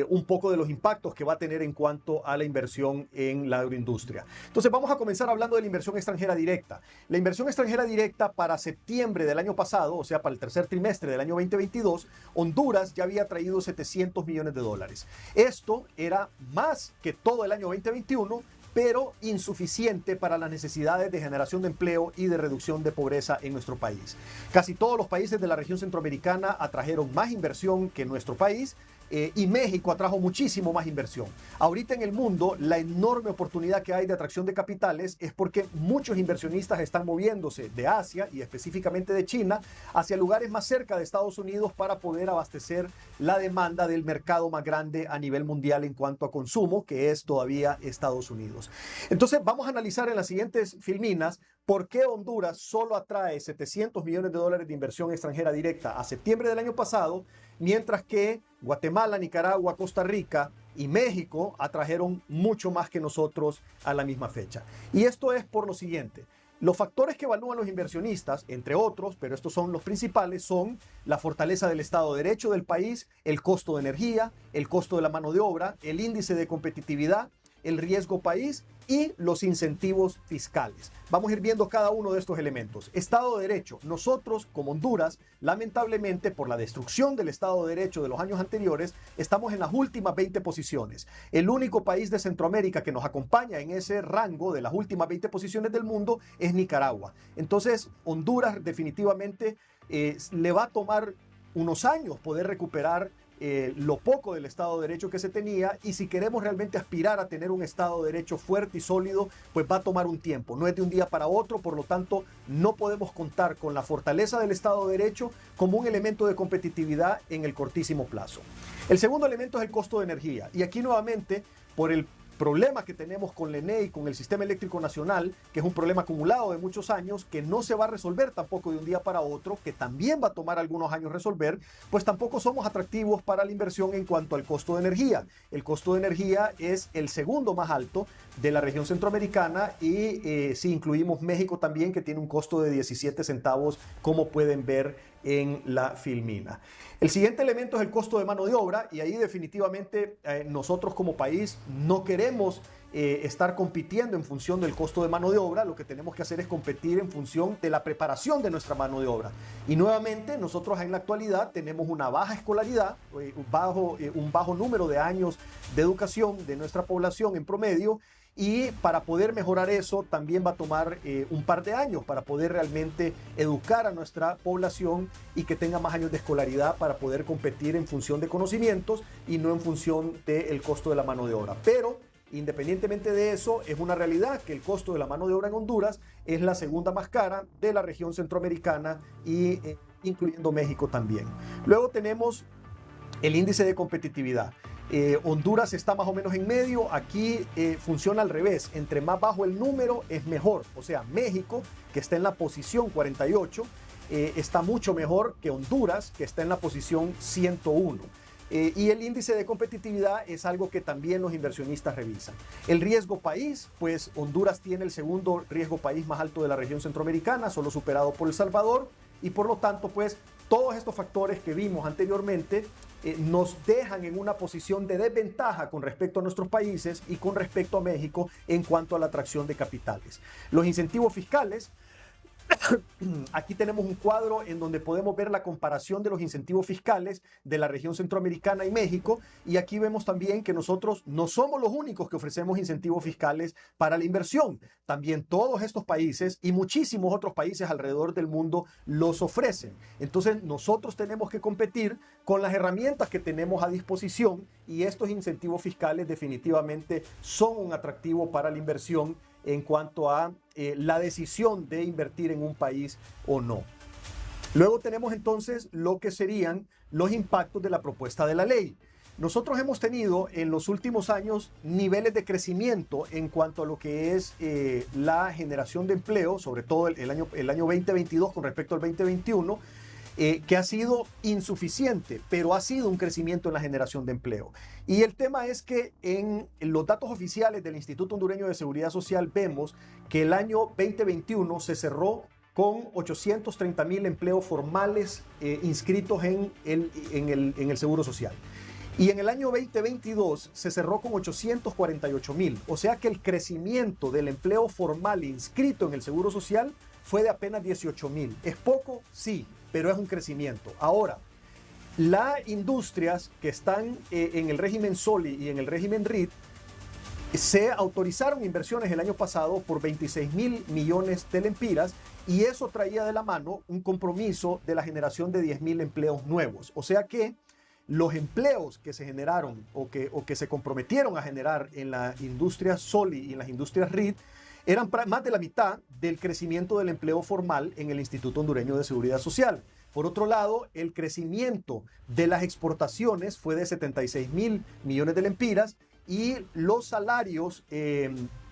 un poco de los impactos que va a tener en cuanto a la inversión en la agroindustria. Entonces vamos a comenzar hablando de la inversión extranjera directa. La inversión extranjera directa para septiembre del año pasado, o sea, para el tercer trimestre del año 2022, Honduras ya había traído 700 millones de dólares. Esto era más que todo el año 2021, pero insuficiente para las necesidades de generación de empleo y de reducción de pobreza en nuestro país. Casi todos los países de la región centroamericana atrajeron más inversión que nuestro país, y México atrajo muchísimo más inversión. Ahorita en el mundo, la enorme oportunidad que hay de atracción de capitales es porque muchos inversionistas están moviéndose de Asia y específicamente de China hacia lugares más cerca de Estados Unidos para poder abastecer la demanda del mercado más grande a nivel mundial en cuanto a consumo, que es todavía Estados Unidos. Entonces vamos a analizar en las siguientes filminas por qué Honduras solo atrae 700 millones de dólares de inversión extranjera directa a septiembre del año pasado, mientras que Guatemala, Nicaragua, Costa Rica y México atrajeron mucho más que nosotros a la misma fecha. Y esto es por lo siguiente. Los factores que evalúan los inversionistas, entre otros, pero estos son los principales, son la fortaleza del Estado de Derecho del país, el costo de energía, el costo de la mano de obra, el índice de competitividad, el riesgo país y los incentivos fiscales. Vamos a ir viendo cada uno de estos elementos. Estado de Derecho. Nosotros, como Honduras, lamentablemente por la destrucción del Estado de Derecho de los años anteriores, estamos en las últimas 20 posiciones. El único país de Centroamérica que nos acompaña en ese rango de las últimas 20 posiciones del mundo es Nicaragua. Entonces, Honduras definitivamente le va a tomar unos años poder recuperar lo poco del Estado de Derecho que se tenía, y si queremos realmente aspirar a tener un Estado de Derecho fuerte y sólido, pues va a tomar un tiempo, no es de un día para otro. Por lo tanto, no podemos contar con la fortaleza del Estado de Derecho como un elemento de competitividad en el cortísimo plazo. El segundo elemento es el costo de energía, y aquí nuevamente, por el problema que tenemos con la ENE y con el Sistema Eléctrico Nacional, que es un problema acumulado de muchos años, que no se va a resolver tampoco de un día para otro, que también va a tomar algunos años resolver, pues tampoco somos atractivos para la inversión en cuanto al costo de energía. El costo de energía es el segundo más alto de la región centroamericana, y si incluimos México también, que tiene un costo de 17 centavos, como pueden ver en la filmina. El siguiente elemento es el costo de mano de obra, y ahí definitivamente nosotros como país no queremos estar compitiendo en función del costo de mano de obra. Lo que tenemos que hacer es competir en función de la preparación de nuestra mano de obra. Y nuevamente nosotros en la actualidad tenemos una baja escolaridad, un bajo número de años de educación de nuestra población en promedio, y para poder mejorar eso también va a tomar un par de años para poder realmente educar a nuestra población y que tenga más años de escolaridad para poder competir en función de conocimientos y no en función del costo de la mano de obra. Pero independientemente de eso, es una realidad que el costo de la mano de obra en Honduras es la segunda más cara de la región centroamericana, y incluyendo México también. Luego tenemos el índice de competitividad. Honduras está más o menos en medio. Aquí funciona al revés, entre más bajo el número es mejor. O sea, México, que está en la posición 48, está mucho mejor que Honduras, que está en la posición 101. Y el índice de competitividad es algo que también los inversionistas revisan. El riesgo país, pues Honduras tiene el segundo riesgo país más alto de la región centroamericana, solo superado por El Salvador, y por lo tanto, pues todos estos factores que vimos anteriormente nos dejan en una posición de desventaja con respecto a nuestros países y con respecto a México en cuanto a la atracción de capitales. Los incentivos fiscales. Aquí tenemos un cuadro en donde podemos ver la comparación de los incentivos fiscales de la región centroamericana y México, y aquí vemos también que nosotros no somos los únicos que ofrecemos incentivos fiscales para la inversión. También todos estos países y muchísimos otros países alrededor del mundo los ofrecen. Entonces nosotros tenemos que competir con las herramientas que tenemos a disposición, y estos incentivos fiscales definitivamente son un atractivo para la inversión en cuanto a la decisión de invertir en un país o no. Luego tenemos entonces lo que serían los impactos de la propuesta de la ley. nosotros hemos tenido en los últimos años niveles de crecimiento en cuanto a lo que es la generación de empleo, sobre todo el año 2022 con respecto al 2021, que ha sido insuficiente, pero ha sido un crecimiento en la generación de empleo. Y el tema es que en los datos oficiales del Instituto Hondureño de Seguridad Social vemos que el año 2021 se cerró con 830,000 empleos formales inscritos en el Seguro Social. Y en el año 2022 se cerró con 848,000. O sea que el crecimiento del empleo formal inscrito en el Seguro Social fue de apenas 18,000. ¿Es poco? Sí, pero es un crecimiento. Ahora, las industrias que están en el régimen SOLI y en el régimen RIT se autorizaron inversiones el año pasado por 26,000 millones de lempiras, y eso traía de la mano un compromiso de la generación de 10,000 empleos nuevos. O sea que los empleos que se generaron o que se comprometieron a generar en la industria SOLI y en las industrias RIT eran más de la mitad del crecimiento del empleo formal en el Instituto Hondureño de Seguridad Social. Por otro lado, el crecimiento de las exportaciones fue de 76,000 millones de lempiras, y los salarios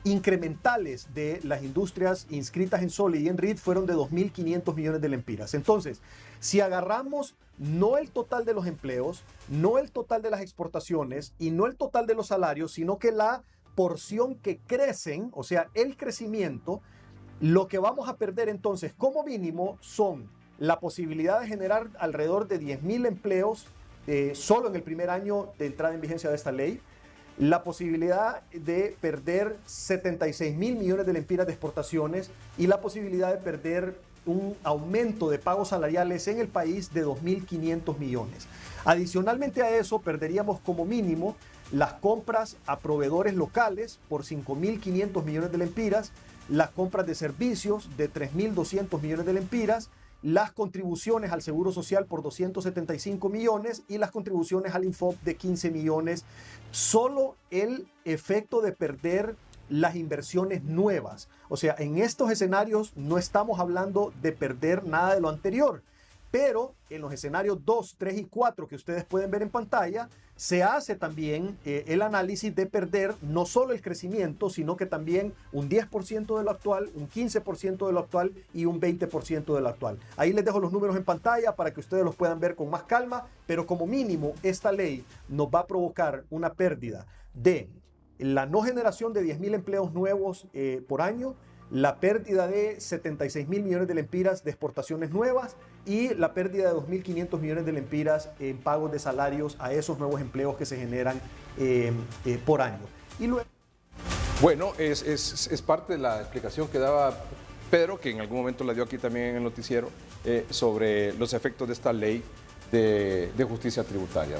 incrementales de las industrias inscritas en SOLI y en RIT fueron de 2,500 millones de lempiras. Entonces, si agarramos no el total de los empleos, no el total de las exportaciones y no el total de los salarios, sino que la porción que crecen, o sea, el crecimiento, lo que vamos a perder entonces como mínimo son la posibilidad de generar alrededor de 10,000 empleos solo en el primer año de entrada en vigencia de esta ley, la posibilidad de perder 76,000 millones de lempiras de exportaciones y la posibilidad de perder un aumento de pagos salariales en el país de 2,500 millones. Adicionalmente a eso, perderíamos como mínimo las compras a proveedores locales por 5,500 millones de lempiras, las compras de servicios de 3,200 millones de lempiras, las contribuciones al Seguro Social por 275 millones y las contribuciones al Infop de 15 millones. Solo el efecto de perder las inversiones nuevas. O sea, en estos escenarios no estamos hablando de perder nada de lo anterior, pero en los escenarios 2, 3 y 4 que ustedes pueden ver en pantalla, se hace también el análisis de perder no solo el crecimiento, sino que también un 10% de lo actual, un 15% de lo actual y un 20% de lo actual. Ahí les dejo los números en pantalla para que ustedes los puedan ver con más calma, pero como mínimo esta ley nos va a provocar una pérdida de la no generación de 10,000 empleos nuevos por año, la pérdida de 76,000 millones de lempiras de exportaciones nuevas y la pérdida de 2,500 millones de lempiras en pagos de salarios a esos nuevos empleos que se generan por año. Y luego... Bueno, es parte de la explicación que daba Pedro, que en algún momento la dio aquí también en el noticiero, sobre los efectos de esta ley de justicia tributaria.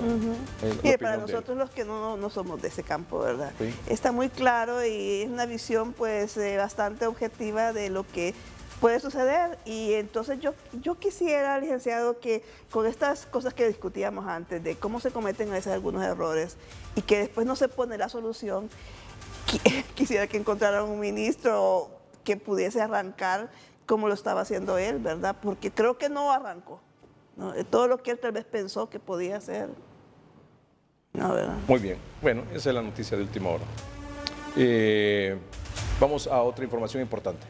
Y para nosotros los que no somos de ese campo, ¿verdad? Sí. Está muy claro y es una visión pues bastante objetiva de lo que puede suceder, y entonces yo quisiera, licenciado, que con estas cosas que discutíamos antes, de cómo se cometen a veces algunos errores y que después no se pone la solución, quisiera que encontraran un ministro que pudiese arrancar como lo estaba haciendo él, ¿verdad? Porque creo que no arrancó. No, todo lo que él tal vez pensó que podía hacer. No, ¿verdad? Muy bien. Bueno, esa es la noticia de última hora. Vamos a otra información importante.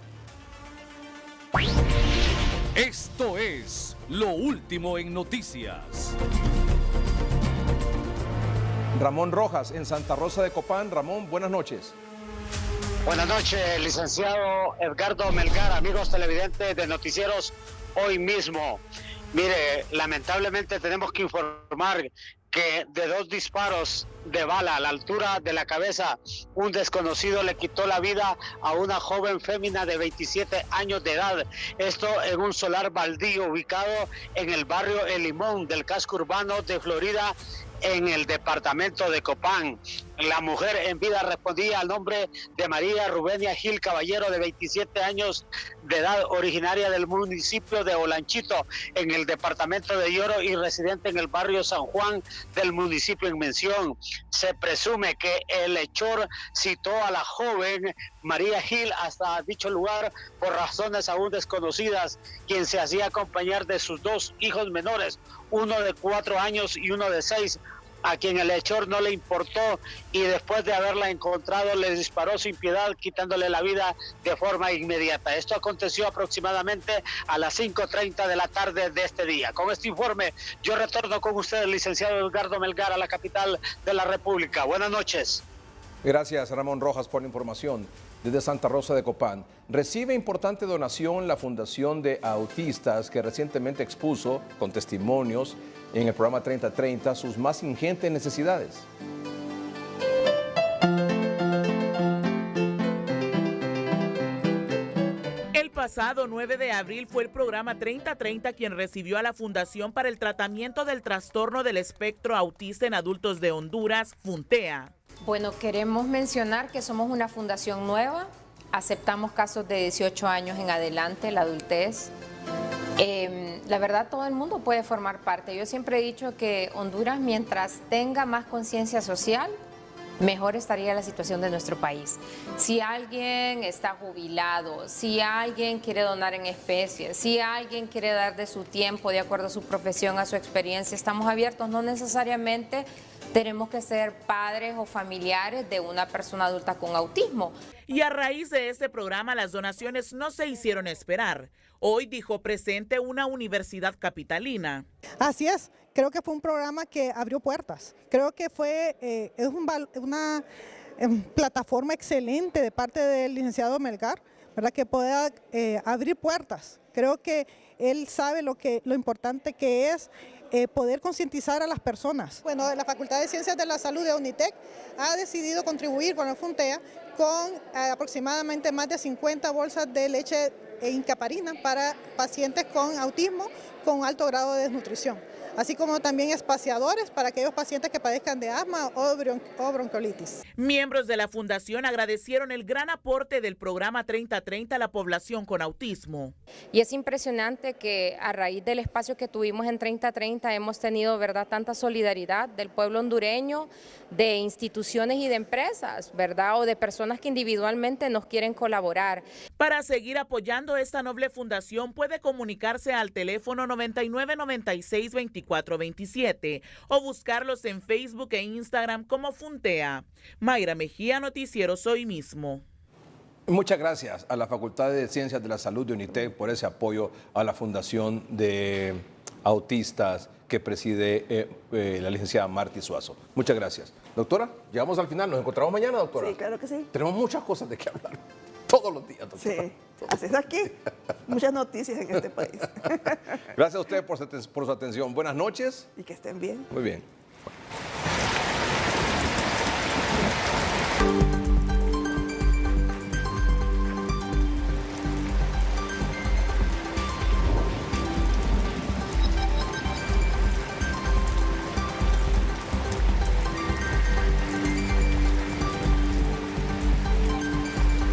Esto es lo último en noticias. Ramón Rojas, en Santa Rosa de Copán. Ramón, buenas noches. Buenas noches, licenciado Edgardo Melgar, amigos televidentes de Noticieros Hoy Mismo. Mire, lamentablemente tenemos que informar que de 2 disparos de bala a la altura de la cabeza, un desconocido le quitó la vida a una joven fémina de 27 años de edad. Esto en un solar baldío ubicado en el barrio El Limón del casco urbano de Florida, en el departamento de Copán. La mujer en vida respondía al nombre de María Rubenia Gil Caballero, de 27 años de edad, originaria del municipio de Olanchito, en el departamento de Lloro, y residente en el barrio San Juan del municipio en mención. Se presume que el hechor citó a la joven María Gil hasta dicho lugar por razones aún desconocidas, quien se hacía acompañar de sus 2 hijos menores, uno de 4 años y uno de 6, a quien el hechor no le importó y después de haberla encontrado le disparó sin piedad, quitándole la vida de forma inmediata. Esto aconteció aproximadamente a las 5:30 de la tarde de este día. Con este informe yo retorno con usted, el licenciado Edgardo Melgar, a la capital de la República. Buenas noches. Gracias, Ramón Rojas, por la información. Desde Santa Rosa de Copán, recibe importante donación la Fundación de Autistas, que recientemente expuso, con testimonios, en el programa 3030, sus más ingentes necesidades. El pasado 9 de abril fue el programa 3030 quien recibió a la Fundación para el Tratamiento del Trastorno del Espectro Autista en Adultos de Honduras, FUNTEA. Bueno, queremos mencionar que somos una fundación nueva, aceptamos casos de 18 años en adelante, la adultez. La verdad, todo el mundo puede formar parte. Yo siempre he dicho que Honduras, mientras tenga más conciencia social, mejor estaría la situación de nuestro país. Si alguien está jubilado, si alguien quiere donar en especie, si alguien quiere dar de su tiempo, de acuerdo a su profesión, a su experiencia, estamos abiertos. No necesariamente tenemos que ser padres o familiares de una persona adulta con autismo. Y a raíz de este programa, las donaciones no se hicieron esperar. Hoy dijo presente una universidad capitalina. Así es, creo que fue un programa que abrió puertas. Creo que es una plataforma excelente de parte del licenciado Melgar, ¿verdad? Que pueda abrir puertas. Creo que él sabe lo importante que es poder concientizar a las personas. Bueno, la Facultad de Ciencias de la Salud de UNITEC ha decidido contribuir con el FUNTEA con aproximadamente más de 50 bolsas de leche incaparina para pacientes con autismo con alto grado de desnutrición, así como también espaciadores para aquellos pacientes que padezcan de asma o bronquiolitis. Miembros de la fundación agradecieron el gran aporte del programa 3030 a la población con autismo. Y es impresionante que a raíz del espacio que tuvimos en 3030 hemos tenido, ¿verdad?, tanta solidaridad del pueblo hondureño, de instituciones y de empresas, ¿verdad?, o de personas que individualmente nos quieren colaborar. Para seguir apoyando esta noble fundación puede comunicarse al teléfono 9996-2427 o buscarlos en Facebook e Instagram como FUNTEA. Mayra Mejía, Noticieros Hoy Mismo. Muchas gracias a la Facultad de Ciencias de la Salud de UNITEC por ese apoyo a la Fundación de Autistas que preside la licenciada Martí Suazo. Muchas gracias. Doctora, llegamos al final. ¿Nos encontramos mañana, doctora? Sí, claro que sí. Tenemos muchas cosas de qué hablar. Todos los días, doctora. Sí, así es aquí. Muchas noticias en este país. Gracias a ustedes por su atención. Buenas noches. Y que estén bien. Muy bien.